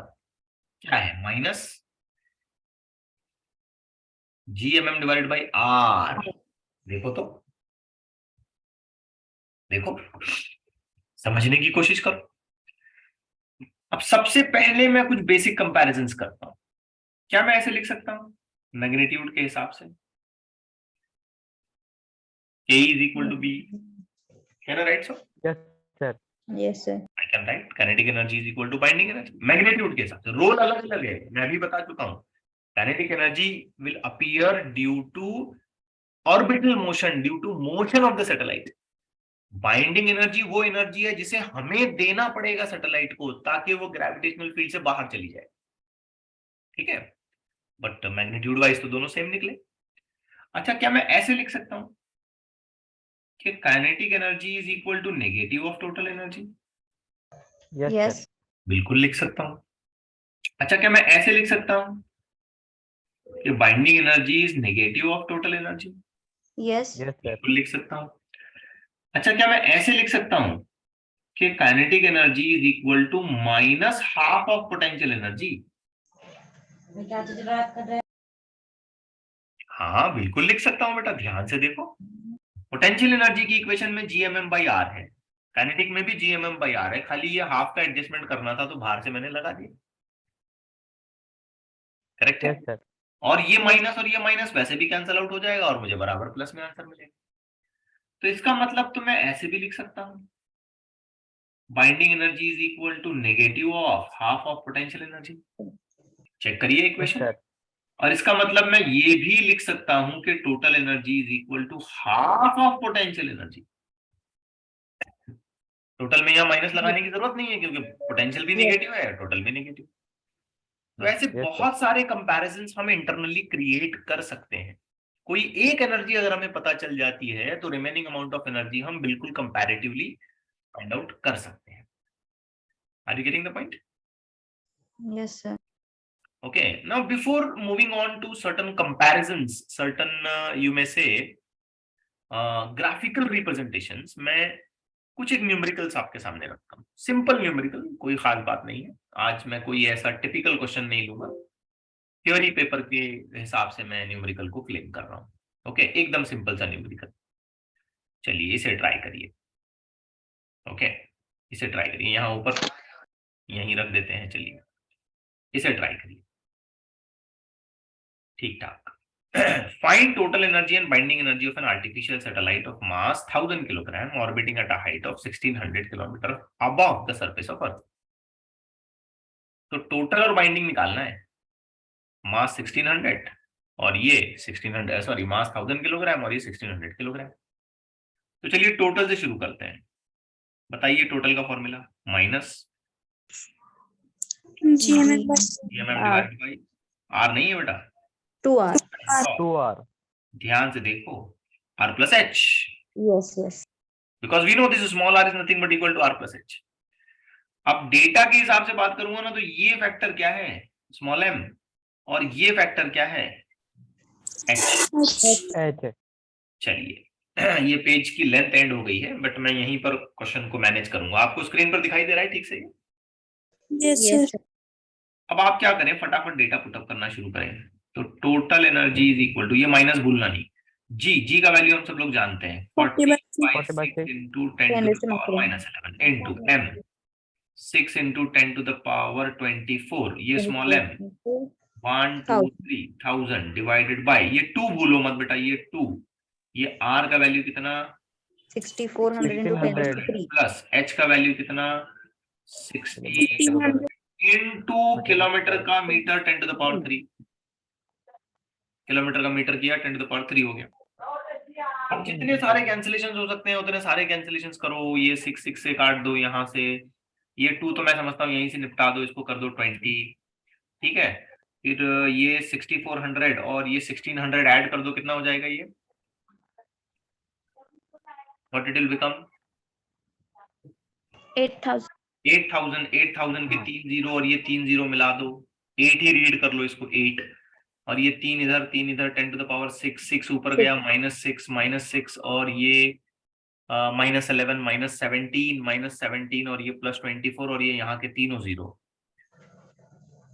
क्या है? Minus GMM divided by R। देखो तो, देखो, समझने की कोशिश करो। अब सबसे पहले मैं कुछ बेसिक कंपैरिजंस करता हूं। क्या मैं ऐसे लिख सकता हूं मैग्नीट्यूड के हिसाब से? K is equal to B. Can I write so? Yes, sir. Yes sir. I can write kinetic energy is equal to binding energy. Magnitude के हिसाब से रोल अलग अलग है, मैं भी बता चुका हूं। Kinetic energy will appear due to orbital motion, due to motion of the satellite. Binding energy वो एनर्जी है जिसे हमें देना पड़ेगा सैटेलाइट को ताकि वो ग्रेविटेशनल फील्ड से बाहर चली जाए। ठीक है, बट मैग्नीट्यूड वाइज तो दोनों सेम निकले। अच्छा, क्या मैं ऐसे लिख सकता हूं कि kinetic energy is equal to negative of total energy? Yes, yes sir. बिल्कुल लिख सकता हूं। अच्छा, क्या मैं ऐसे लिख सकता हूं कि binding energy is negative of total energy? Yes Yes, sir. बिल्कुल लिख सकता हूं। अच्छा, क्या मैं ऐसे लिख सकता हूं कि kinetic energy is equal to minus half of potential energy? हाँ बिल्कुल लिख सकता हूँ बेटा, ध्यान से देखो। पोटेंशियल एनर्जी की इक्वेशन में GMM/R है, काइनेटिक में भी GMM/R है, खाली ये हाफ का एडजस्टमेंट करना था तो बाहर से मैंने लगा दिया। करेक्ट है। Yes sir. और ये माइनस वैसे भी कैंसिल आउट हो जाएगा और मुझे बराबर प्लस में आंसर मिलेगा। तो इसका मतलब तो मैं ऐसे भी लिख सकता हूं, binding energy is equal to negative of half of potential energy. Check करिए यस इक्वेशन। सर। और इसका मतलब मैं ये भी लिख सकता हूं कि total energy is equal to half of potential energy. Total में यहां माइनस लगाने की जरूरत नहीं है क्योंकि पोटेंशियल भी नेगेटिव है, टोटल भी नेगेटिव। तो ऐसे Yes, sir. बहुत सारे कंपैरिजंस हम इंटरनली क्रिएट कर सकते हैं। कोई एक एनर्जी अगर हमें पता चल जाती है तो रिमेनिंग अमाउंट ऑफ एनर्जी हम बिल्कुल कंपैरेटिवली फाइंड आउट कर सकते हैं। Are you getting the point? Yes, sir. Okay, now before moving on to certain comparisons, certain you may say graphical representations, मैं कुछ एक न्यूमेरिकल्स आपके सामने रखता हूँ। सिंपल न्यूमेरिकल, कोई खास बात नहीं है। आज मैं कोई ऐसा टिपिकल क्वेश्चन नहीं लूंगा, थ्योरी पेपर के हिसाब से मैं न्यूमेरिकल को क्लेम कर रहा हूँ। ओके, एकदम सिंपल सा न्यूमेरिकल। चलिए इसे ट्राई करिए। ओके, इसे ट्राई करिए, यहाँ ऊपर यहीं रख देते हैं। चलिए इसे ट्राई करिए, ठीक ठाक। Find total energy and binding energy of an artificial satellite of mass 1000 kilogram orbiting at a height of 1600 kilometer above the surface of Earth. तो टोटल और बाइंडिंग निकालना है। मास 1600 और ये 1600, सॉरी मास 1000 किलोग्राम और ये 1600 किलोग्राम। तो चलिए टोटल से शुरू करते हैं। बताइए टोटल का formula, minus GMM by divided by R, नहीं है बेटा 2R. 2R. ध्यान से देखो, r plus h, Yes, yes. because we know this small r is nothing but equal to r plus h. अब डेटा के हिसाब से बात करूंगा ना तो ये फैक्टर क्या है, स्मॉल m, और ये फैक्टर क्या है, h। चलिए ये पेज की लेंथ एंड हो गई है, बट मैं यहीं पर क्वेश्चन को मैनेज करूंगा। आपको स्क्रीन पर दिखाई दे रहा है ठीक से? Yes, Yes, sir. sir. अब आप क्या करें, फटाफट डेटा पुटअप करना शुरू करें। तो total energy is equal to, ये माइनस भूलना नहीं, जी का वैल्यू हम सब लोग जानते हैं, 40/6 into 10 to the power minus 11 into m, 6 into 10 to the power 24, ये स्मॉल m, 1 2 3 1000 डिवाइडेड बाय, ये 2 भूलो मत बेटा, ये 2, ये r का वैल्यू कितना 6400 into 10 to the 3. Plus h का वैल्यू कितना 60 into किलोमीटर का metre 10 to the power 3, kilometre का मीटर किया 10 to the power 3 हो गया। अब जितने सारे कैंसिलेशन हो सकते हैं उतने सारे कैंसिलेशन करो। ये 6 से काट दो, यहाँ से ये 2 तो मैं समझता हूँ यहीं से निपटा दो, इसको कर दो 20, ठीक है। फिर ये 6400 और ये 1600 ऐड कर दो, कितना हो जाएगा ये, व्हाट इट विल बिकम 8000. 8000 के 3 0 और ये 3 0 मिला दो, 8 ही रीड कर लो इसको, 8 और ये 3 इधर 10 to the power 6, 6 ऊपर गया -6 और ये -11 -17 और ये +24 और ये यहाँ के तीनों 0।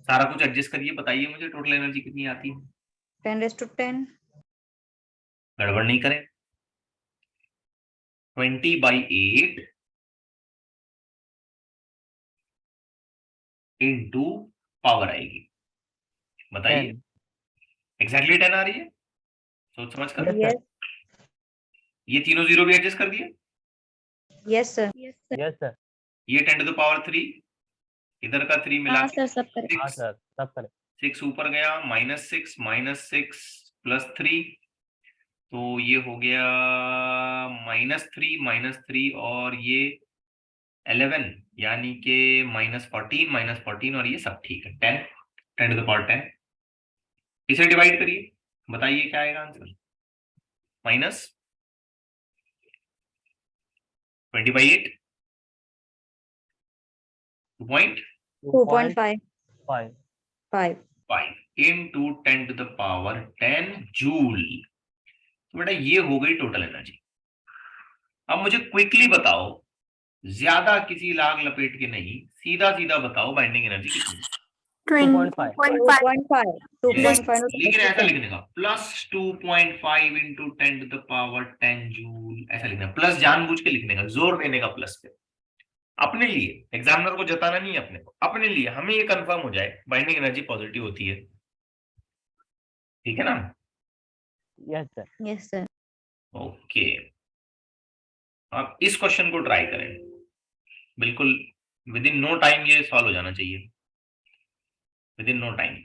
सारा कुछ एडजस्ट करिए, बताइए मुझे टोटल एनर्जी कितनी आती है। 10⁻10. गड़बड़ नहीं करें, 20/8 इंटू पावर आएगी, बताइए एग्जैक्टली 10 आ रही है, सोच समझ कर। Yes, ये तीनों 0 भी एडजस्ट कर दिए, yes, sir. Yes, sir. ये 10 to the power 3, इधर का 3 मिला हाँ के सर, सब करें. हाँ सर, सब करें। 6 ऊपर गया, -6 +3, तो ये हो गया -3 और ये 11 यानी कि -14 और ये सब ठीक है, 10 to the power 10। इसे डिवाइड करिए, बताइए क्या आएगा answer, -20/8 2.5. 5 into 10 to the power 10 joule. तो बेटा ये हो गई टोटल एनर्जी। अब मुझे क्विकली बताओ, ज्यादा किसी लाग लपेट के नहीं, सीधा सीधा बताओ बाइंडिंग एनर्जी कितनी है। 2.5 2.5 2.5 लेकिन ऐसा लिखने का plus 2.5 into 10 to the power 10 joule, ऐसा लिखना, प्लस जानबूझ के लिखने का, जोर देने का प्लस पे, अपने लिए, एग्जामिनर को जताना नहीं है अपने को, अपने लिए, हमें ये कंफर्म हो जाए बाइंडिंग एनर्जी पॉजिटिव होती है, ठीक है ना? Yes sir. Yes sir. Okay, आप इस क्वेश्चन को ट्राई करें, बिल्कुल विद इन नो टाइम ये सॉल्व हो जाना चाहिए, within no time.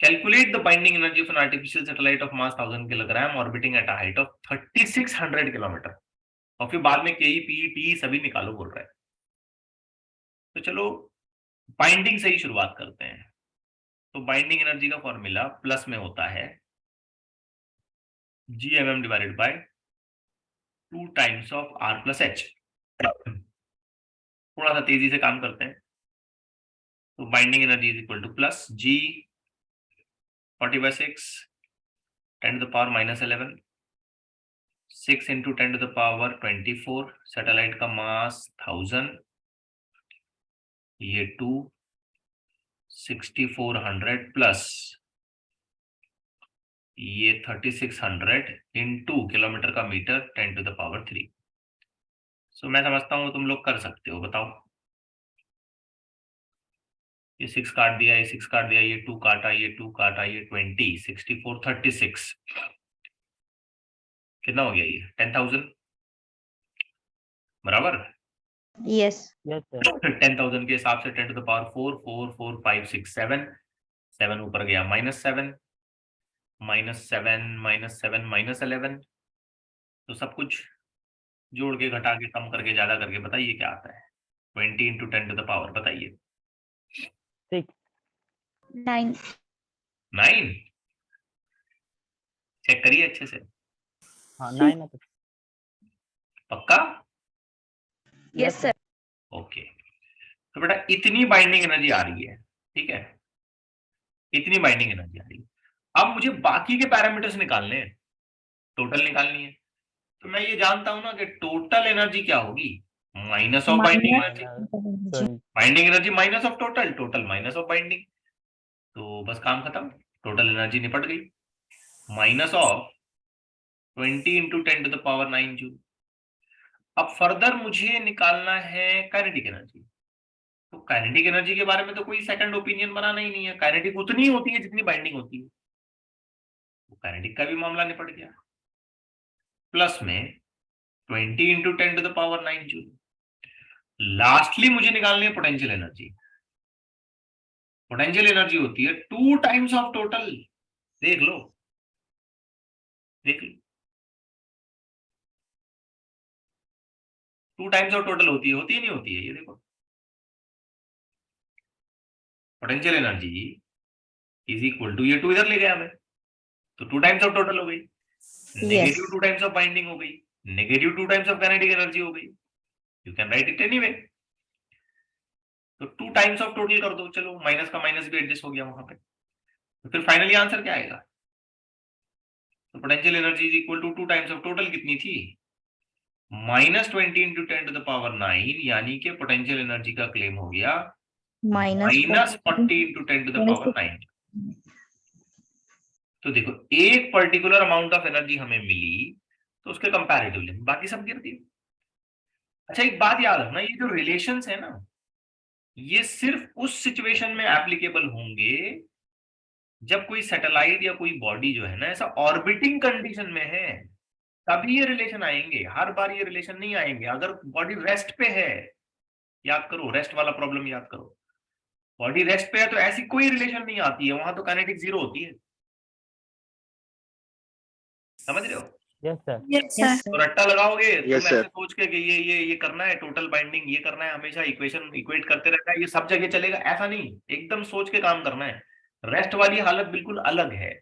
Calculate the binding energy of an artificial satellite of mass 1000 kilogram orbiting at a height of 3600 kilometre, और फिर बाद में के पी टी सभी निकालो बोल रहा है। तो चलो बाइंडिंग से ही शुरुआत करते हैं। तो बाइंडिंग एनर्जी का फॉर्मूला प्लस में होता है GMM divided by 2 times of R plus H। थोड़ा सा तेजी से काम करते हैं। तो binding energy is equal to plus G 40/6 10 to the power -11, 6 into 10 to the power 24, satellite का मास 1000, ये 2 6400 प्लस ये 3600 इंटू किलोमीटर का मीटर 10 to the power 3। सो मैं समझता हूँ तुम लोग कर सकते हो, बताओ। ये 6 काट दिया, ये 6 काट दिया, ये 2 काटा, ये 2 काटा, ये 20, 64 36 कितना हो गया? ये 10,000 बराबर। Yes yes sir. 10,000 के हिसाब से 10 to the power 4 4 4 5 6 7 7 ऊपर गया -7 -7 -11। तो सब कुछ जोड़ के घटा के कम करके ज्यादा करके बताइए क्या आता है? 20 इंटू 10 टू द पावर, बताइए। 9 9 चेक करिए अच्छे से, हाँ 9 है तो। पक्का? Yes sir. ओके, तो बेटा इतनी बाइंडिंग एनर्जी आ रही है, ठीक है, इतनी बाइंडिंग एनर्जी आ रही है। अब मुझे बाकी के पैरामीटर्स निकालने हैं, टोटल निकालनी है। तो मैं ये जानता हूं ना कि टोटल एनर्जी क्या होगी, minus of binding energy. Binding energy minus of total, total minus of binding. तो बस काम खत्म, टोटल एनर्जी निपट गई। Minus of 20 into 10 to the power 9 joule. अब फर्दर मुझे निकालना है काइनेटिक एनर्जी। तो काइनेटिक एनर्जी के बारे में तो कोई सेकंड ओपिनियन बनाना ही नहीं है, काइनेटिक उतनी होती है जितनी बाइंडिंग होती है। तो काइनेटिक का भी मामला निपट गया। प्लस में 20 into 10 to the power 9 joule. Lastly मुझे निकालनी है पोटेंशियल एनर्जी। पोटेंशियल एनर्जी होती है 2 टाइम्स ऑफ टोटल। देख लो, देख लो, 2 टाइम्स ऑफ टोटल होती है नहीं होती है? ये देखो, potential energy is equal to, ये 2 इधर ले गया हमें, तो 2 टाइम्स ऑफ टोटल हो गई, नेगेटिव 2 टाइम्स ऑफ बाइंडिंग हो गई, negative 2 times of kinetic energy हो गई। You can write it anyway. तो 2 टाइम्स ऑफ टोटल कर दो, चलो माइनस का माइनस भी एडजस्ट हो गया वहां पे। तो फिर फाइनली आंसर क्या आएगा? तो potential energy is equal to 2 times of total कितनी थी? -20 इंटू 10 टू द पावर 9, यानी कि पोटेंशियल एनर्जी का क्लेम हो गया -40 इंटू 10 टू द पावर 9। तो देखो एक पर्टिकुलर अमाउंट ऑफ एनर्जी हमें मिली, तो उसके कंपैरेटिवली बाकी सब गिर दिए। अच्छा एक बात याद रखना, ये जो रिलेशंस है ना, ये सिर्फ उस सिचुएशन में एप्लीकेबल होंगे जब कोई सैटेलाइट या कोई बॉडी जो है ना ऐसा ऑर्बिटिंग कंडीशन में है, तभी ये रिलेशन आएंगे। हर बार ये रिलेशन नहीं आएंगे। अगर बॉडी रेस्ट पे है, याद करो रेस्ट वाला प्रॉब्लम याद करो, बॉडी रेस्ट पे है तो ऐसी कोई रिलेशन नहीं आती है, वहां तो काइनेटिक 0 होती है। समझ रहे हो? Yes sir. यस तो रट्टा लगाओगे तुम Yes, ऐसे sir. सोच के कि ये करना है, टोटल बाइंडिंग ये करना है, हमेशा इक्वेशन इक्वेट करते रहना है, ये सब जगह चलेगा, ऐसा नहीं। एकदम सोच के काम करना है। रेस्ट वाली हालत बिल्कुल अलग है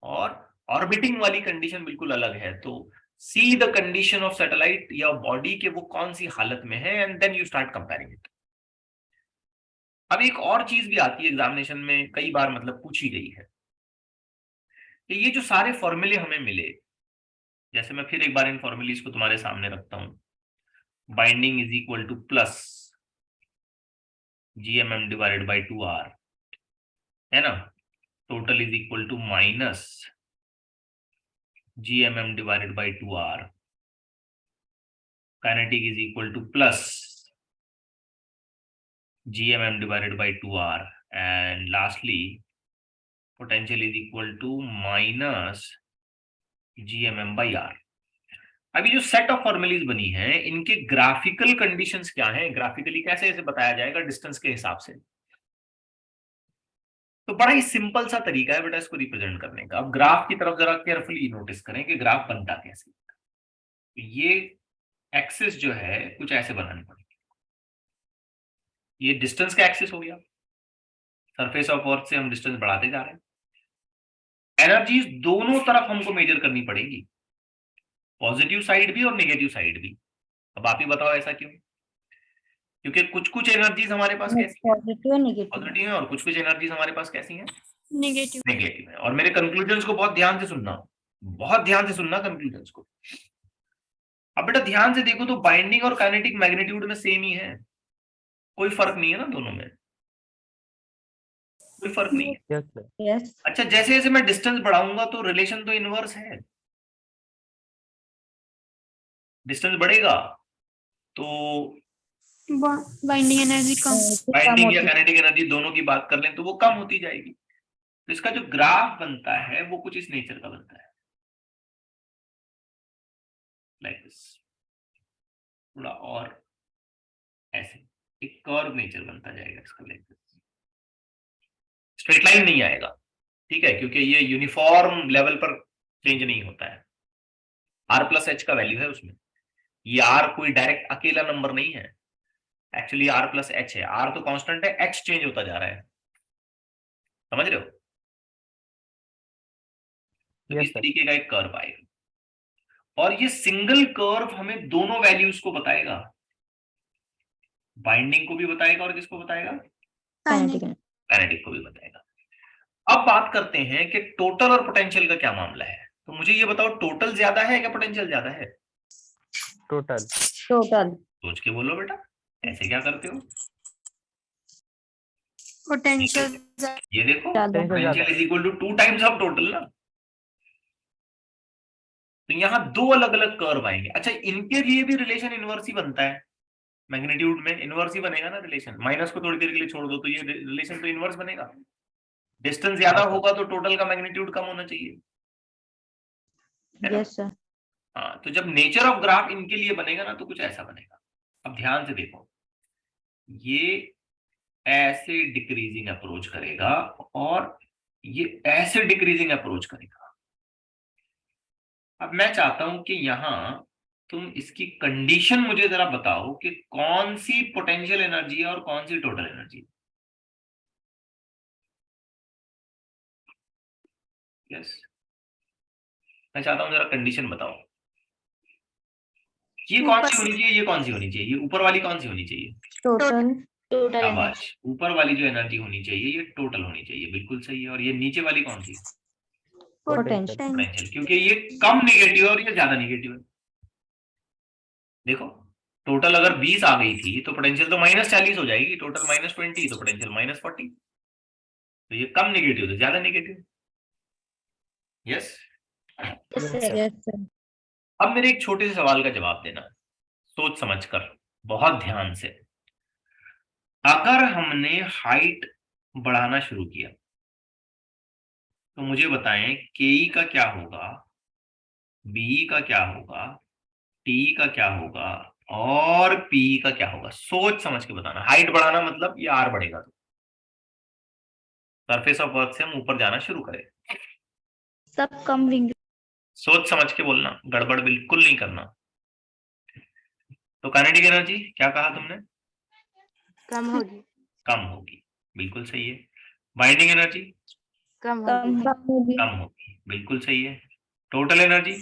और ऑर्बिटिंग वाली कंडीशन बिल्कुल अलग है। तो see the condition of satellite या बॉडी के वो कौन सी हालत में है and then you start comparing it. अब एक और चीज भी आती है एग्जामिनेशन में, कई बार मतलब पूछी गई है कि ये जो सारे फॉर्मूले हमें मिले, जैसे मैं फिर एक बार इन फॉर्मूलीज को तुम्हारे सामने रखता हूं। Binding is equal to plus GMM divided by 2R, है ना, total is equal to minus GMM divided by 2R, kinetic is equal to plus GMM divided by 2R, and lastly potential is equal to minus GMM by R. अभी जो set of formulae बनी है इनके graphical conditions क्या हैं, graphically कैसे इसे बताया जाएगा डिस्टेंस के हिसाब से। तो बड़ा ही सिंपल सा तरीका है बेटा इसको रिप्रेजेंट करने का। अब ग्राफ की तरफ जरा केयरफुली नोटिस करें कि ग्राफ बनता कैसे। ये एक्सिस जो है कुछ ऐसे बनानी पड़ेगी। ये डिस्टेंस का एक्सिस हो गया, सरफेस ऑफ अर्थ से हम डिस्टेंस बढ़ाते जा रहे हैं। एनर्जी दोनों तरफ हमको मेजर करनी पड़ेगी, पॉजिटिव साइड भी और नेगेटिव साइड भी। अब आप ही बताओ ऐसा क्यों? क्योंकि कुछ कुछ एनर्जीज हमारे पास कैसी है, पॉजिटिव और नेगेटिव। पॉजिटिव है, और कुछ कुछ एनर्जीज हमारे पास कैसी हैं, नेगेटिव। नेगेटिव है। और मेरे कंक्लूजन्स को बहुत ध्यान से सुनना, बहुत ध्यान से सुनना कंक्लूजन्स को। अब बेटा ध्यान से देखो तो बाइंडिंग और काइनेटिक मैग्नीट्यूड में सेम ही है, कोई फर्क नहीं है ना, दोनों में कोई फर्क नहीं है। Yes sir. यस। अच्छा, जैसे जैसे मैं डिस्टेंस बढ़ाऊंगा तो रिलेशन तो इनवर्स है, डिस्टेंस बढ़ेगा तो बाइंडिंग एनर्जी कम। बाइंडिंग या काइनेटिक एनर्जी दोनों की बात कर लें तो वो कम होती जाएगी। तो इसका जो ग्राफ बनता है वो कुछ इस नेचर का बनता है, लाइक दिस, थोड़ा और ऐसे एक कर्व नेचर बनता जाएगा इसका, लाइक दिस। स्ट्रेट लाइन नहीं आएगा, ठीक है, क्योंकि ये यूनिफॉर्म लेवल पर चेंज नहीं होता है। R प्लस एच का वैल्यू है उसमें, ये R कोई डायरेक्ट अकेला नंबर नहीं है, एक्चुअली R प्लस एच है। R तो कांस्टेंट है, H चेंज होता जा रहा है, समझ रहे हो? तो इस तरीके का एक कर्व आएगा, और ये सिंगल कर्व हमें दोनों वैल्यूज को बताएगा, बाइंडिंग को भी बताएगा और किसको बताएगा, काइनेटिक को भी बताएगा। अब बात करते हैं कि टोटल और पोटेंशियल का क्या मामला है। तो मुझे ये बताओ, टोटल ज्यादा है या पोटेंशियल ज्यादा है? टोटल। टोटल। सोच के बोलो बेटा, ऐसे क्या करते हो? पोटेंशियल। ये देखो, ज्यादा। Potential is equal to 2 times of total ना। तो यहाँ दो अलग अलग कर्व आएंगे। अच्छा, इनके लिए भी रिलेशन इनवर्स ही बनता है, मैग्नीट्यूड में इनवर्स ही बनेगा ना रिलेशन। माइनस को थोड़ी देर के लिए छोड़ दो तो ये रिलेशन तो इनवर्स बनेगा। डिस्टेंस ज्यादा होगा तो टोटल का मैग्नीट्यूड कम होना चाहिए, है ना? Yes sir. हाँ, तो जब नेचर ऑफ ग्राफ इनके लिए बनेगा ना तो कुछ ऐसा बनेगा। अब ध्यान से देखो, ये ऐसे डिक्रीजिंग अप्रोच करेगा और ये ऐसे डिक्रीजिंग अप्रोच करेगा। अब मैं चाहता हूं कि यहां तुम इसकी कंडीशन मुझे जरा बताओ कि कौन सी पोटेंशियल एनर्जी है और कौन सी टोटल एनर्जी। यस, मैं चाहता हूं जरा कंडीशन बताओ, ये कौन सी होनी चाहिए, ये कौन सी होनी चाहिए, ये ऊपर वाली कौन सी होनी चाहिए? टोटल। टोटल शाबाश, ऊपर वाली जो एनर्जी होनी चाहिए ये टोटल होनी चाहिए, बिल्कुल सही है। और ये नीचे वाली कौन सी? पोटेंशियल। पोटेंशियल, क्योंकि ये कम नेगेटिव है और ये ज्यादा नेगेटिव है। देखो, टोटल अगर 20 आ गई थी तो पोटेंशियल तो -40 हो जाएगी, टोटल -20 तो पोटेंशियल -40, तो ये कम नेगेटिव तो ज्यादा नेगेटिव। यस। Yes sir. अब मेरे एक छोटे से सवाल का जवाब देना, सोच समझकर, बहुत ध्यान से। अगर हमने हाइट बढ़ाना शुरू किया तो मुझे बताएं के का क्या होगा, बी का क्या होगा, टी का क्या होगा और पी का क्या होगा? सोच समझ के बताना। हाइट बढ़ाना मतलब ये आर बढ़ेगा तो सरफेस ऑफ अर्थ से हम ऊपर जाना शुरू करें। सब कम रिंग। सोच समझ के बोलना, गड़बड़ बिल्कुल नहीं करना। तो काइनेटिक एनर्जी क्या कहा तुमने? कम होगी। कम होगी, बिल्कुल सही है। बाइंडिंग एनर्जी कम होगी। कम होगी, बिल्कुल सही है। टोटल एनर्जी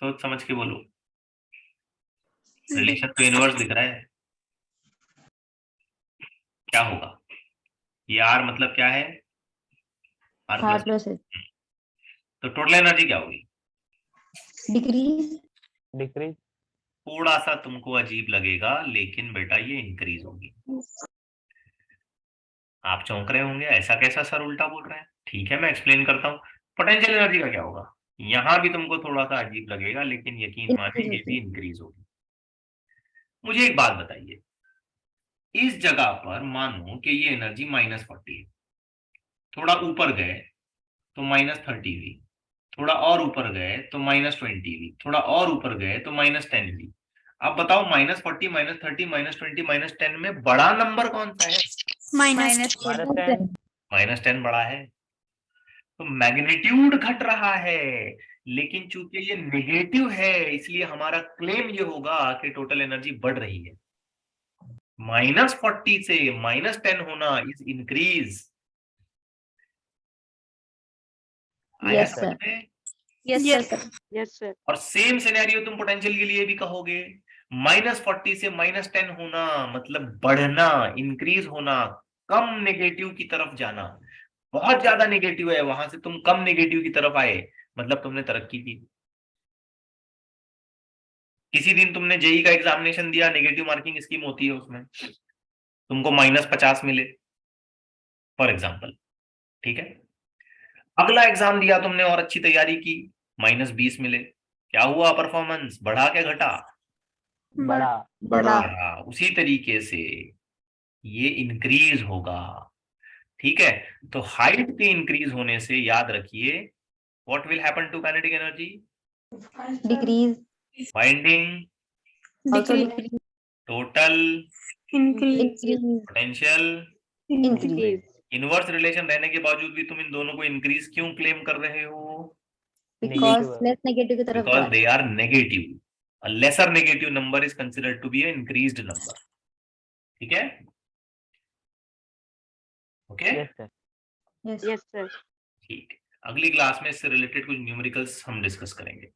सोच समझ के बोलो, रिलेशन तो इनवर्स दिख रहा है, क्या होगा? ये आर मतलब क्या है? R plus. तो टोटल एनर्जी क्या होगी? डिक्रीज। डिक्रीज। थोड़ा सा तुमको अजीब लगेगा, लेकिन बेटा ये इंक्रीज होगी। आप चौंक रहे होंगे, ऐसा कैसा सर उल्टा बोल रहे हैं? ठीक है, मैं एक्सप्लेन करता हूँ। पोटेंशियल एनर्जी का क्या होगा, यहां भी तुमको थोड़ा सा अजीब लगेगा, लेकिन यकीन माने ये भी इंक्रीज होगी। मुझे एक बात बताइए, इस जगह पर मानो कि ये एनर्जी -40 है, थोड़ा ऊपर गए तो -30 हुई, थोड़ा और ऊपर गए तो -20 हुई, थोड़ा और ऊपर गए तो -10 हुई। अब बताओ -40, -30, -20, -10 में बड़ा नंबर कौन सा है? माइनस -10 -10 बड़ा है। तो मैग्नीट्यूड घट रहा है, लेकिन चूंकि ये नेगेटिव है, इसलिए हमारा क्लेम ये होगा कि टोटल एनर्जी बढ़ रही है। -40 से -10 होना इज इंक्रीज। आया Yes, समझ sir. में? Yes sir. Yes, sir. और सेम सिनेरियो तुम पोटेंशियल के लिए भी कहोगे। -40 से -10 होना मतलब बढ़ना, इंक्रीज होना, कम नेगेटिव की तरफ जाना। बहुत ज्यादा नेगेटिव है, वहां से तुम कम नेगेटिव की तरफ आए, मतलब तुमने तरक्की की। किसी दिन तुमने जेई का एग्जामिनेशन दिया, नेगेटिव मार्किंग स्कीम होती है, उसमें तुमको -50 मिले फॉर एग्जाम्पल, ठीक है। अगला एग्जाम दिया तुमने और अच्छी तैयारी की, -20 मिले। क्या हुआ, परफॉर्मेंस बढ़ा क्या घटा? बड़ा। बड़ा। उसी तरीके से ये इंक्रीज होगा, ठीक है। तो हाइट के इंक्रीज होने से याद रखिए, what will happen to kinetic energy? Decrease. Binding, Also decrease. Total, increase Increase. Potential. Increase. Inverse relation रहने के बावजूद भी तुम इन दोनों को इंक्रीज क्यों क्लेम कर रहे हो? Because Negative. less negative की तरफ जा Because रहा they are negative. A lesser negative number is considered to be an increased number. ठीक है, ओके, Yes, sir. है. Yes, sir. ठीक। अगली क्लास में इससे रिलेटेड कुछ न्यूमेरिकल्स हम डिस्कस करेंगे।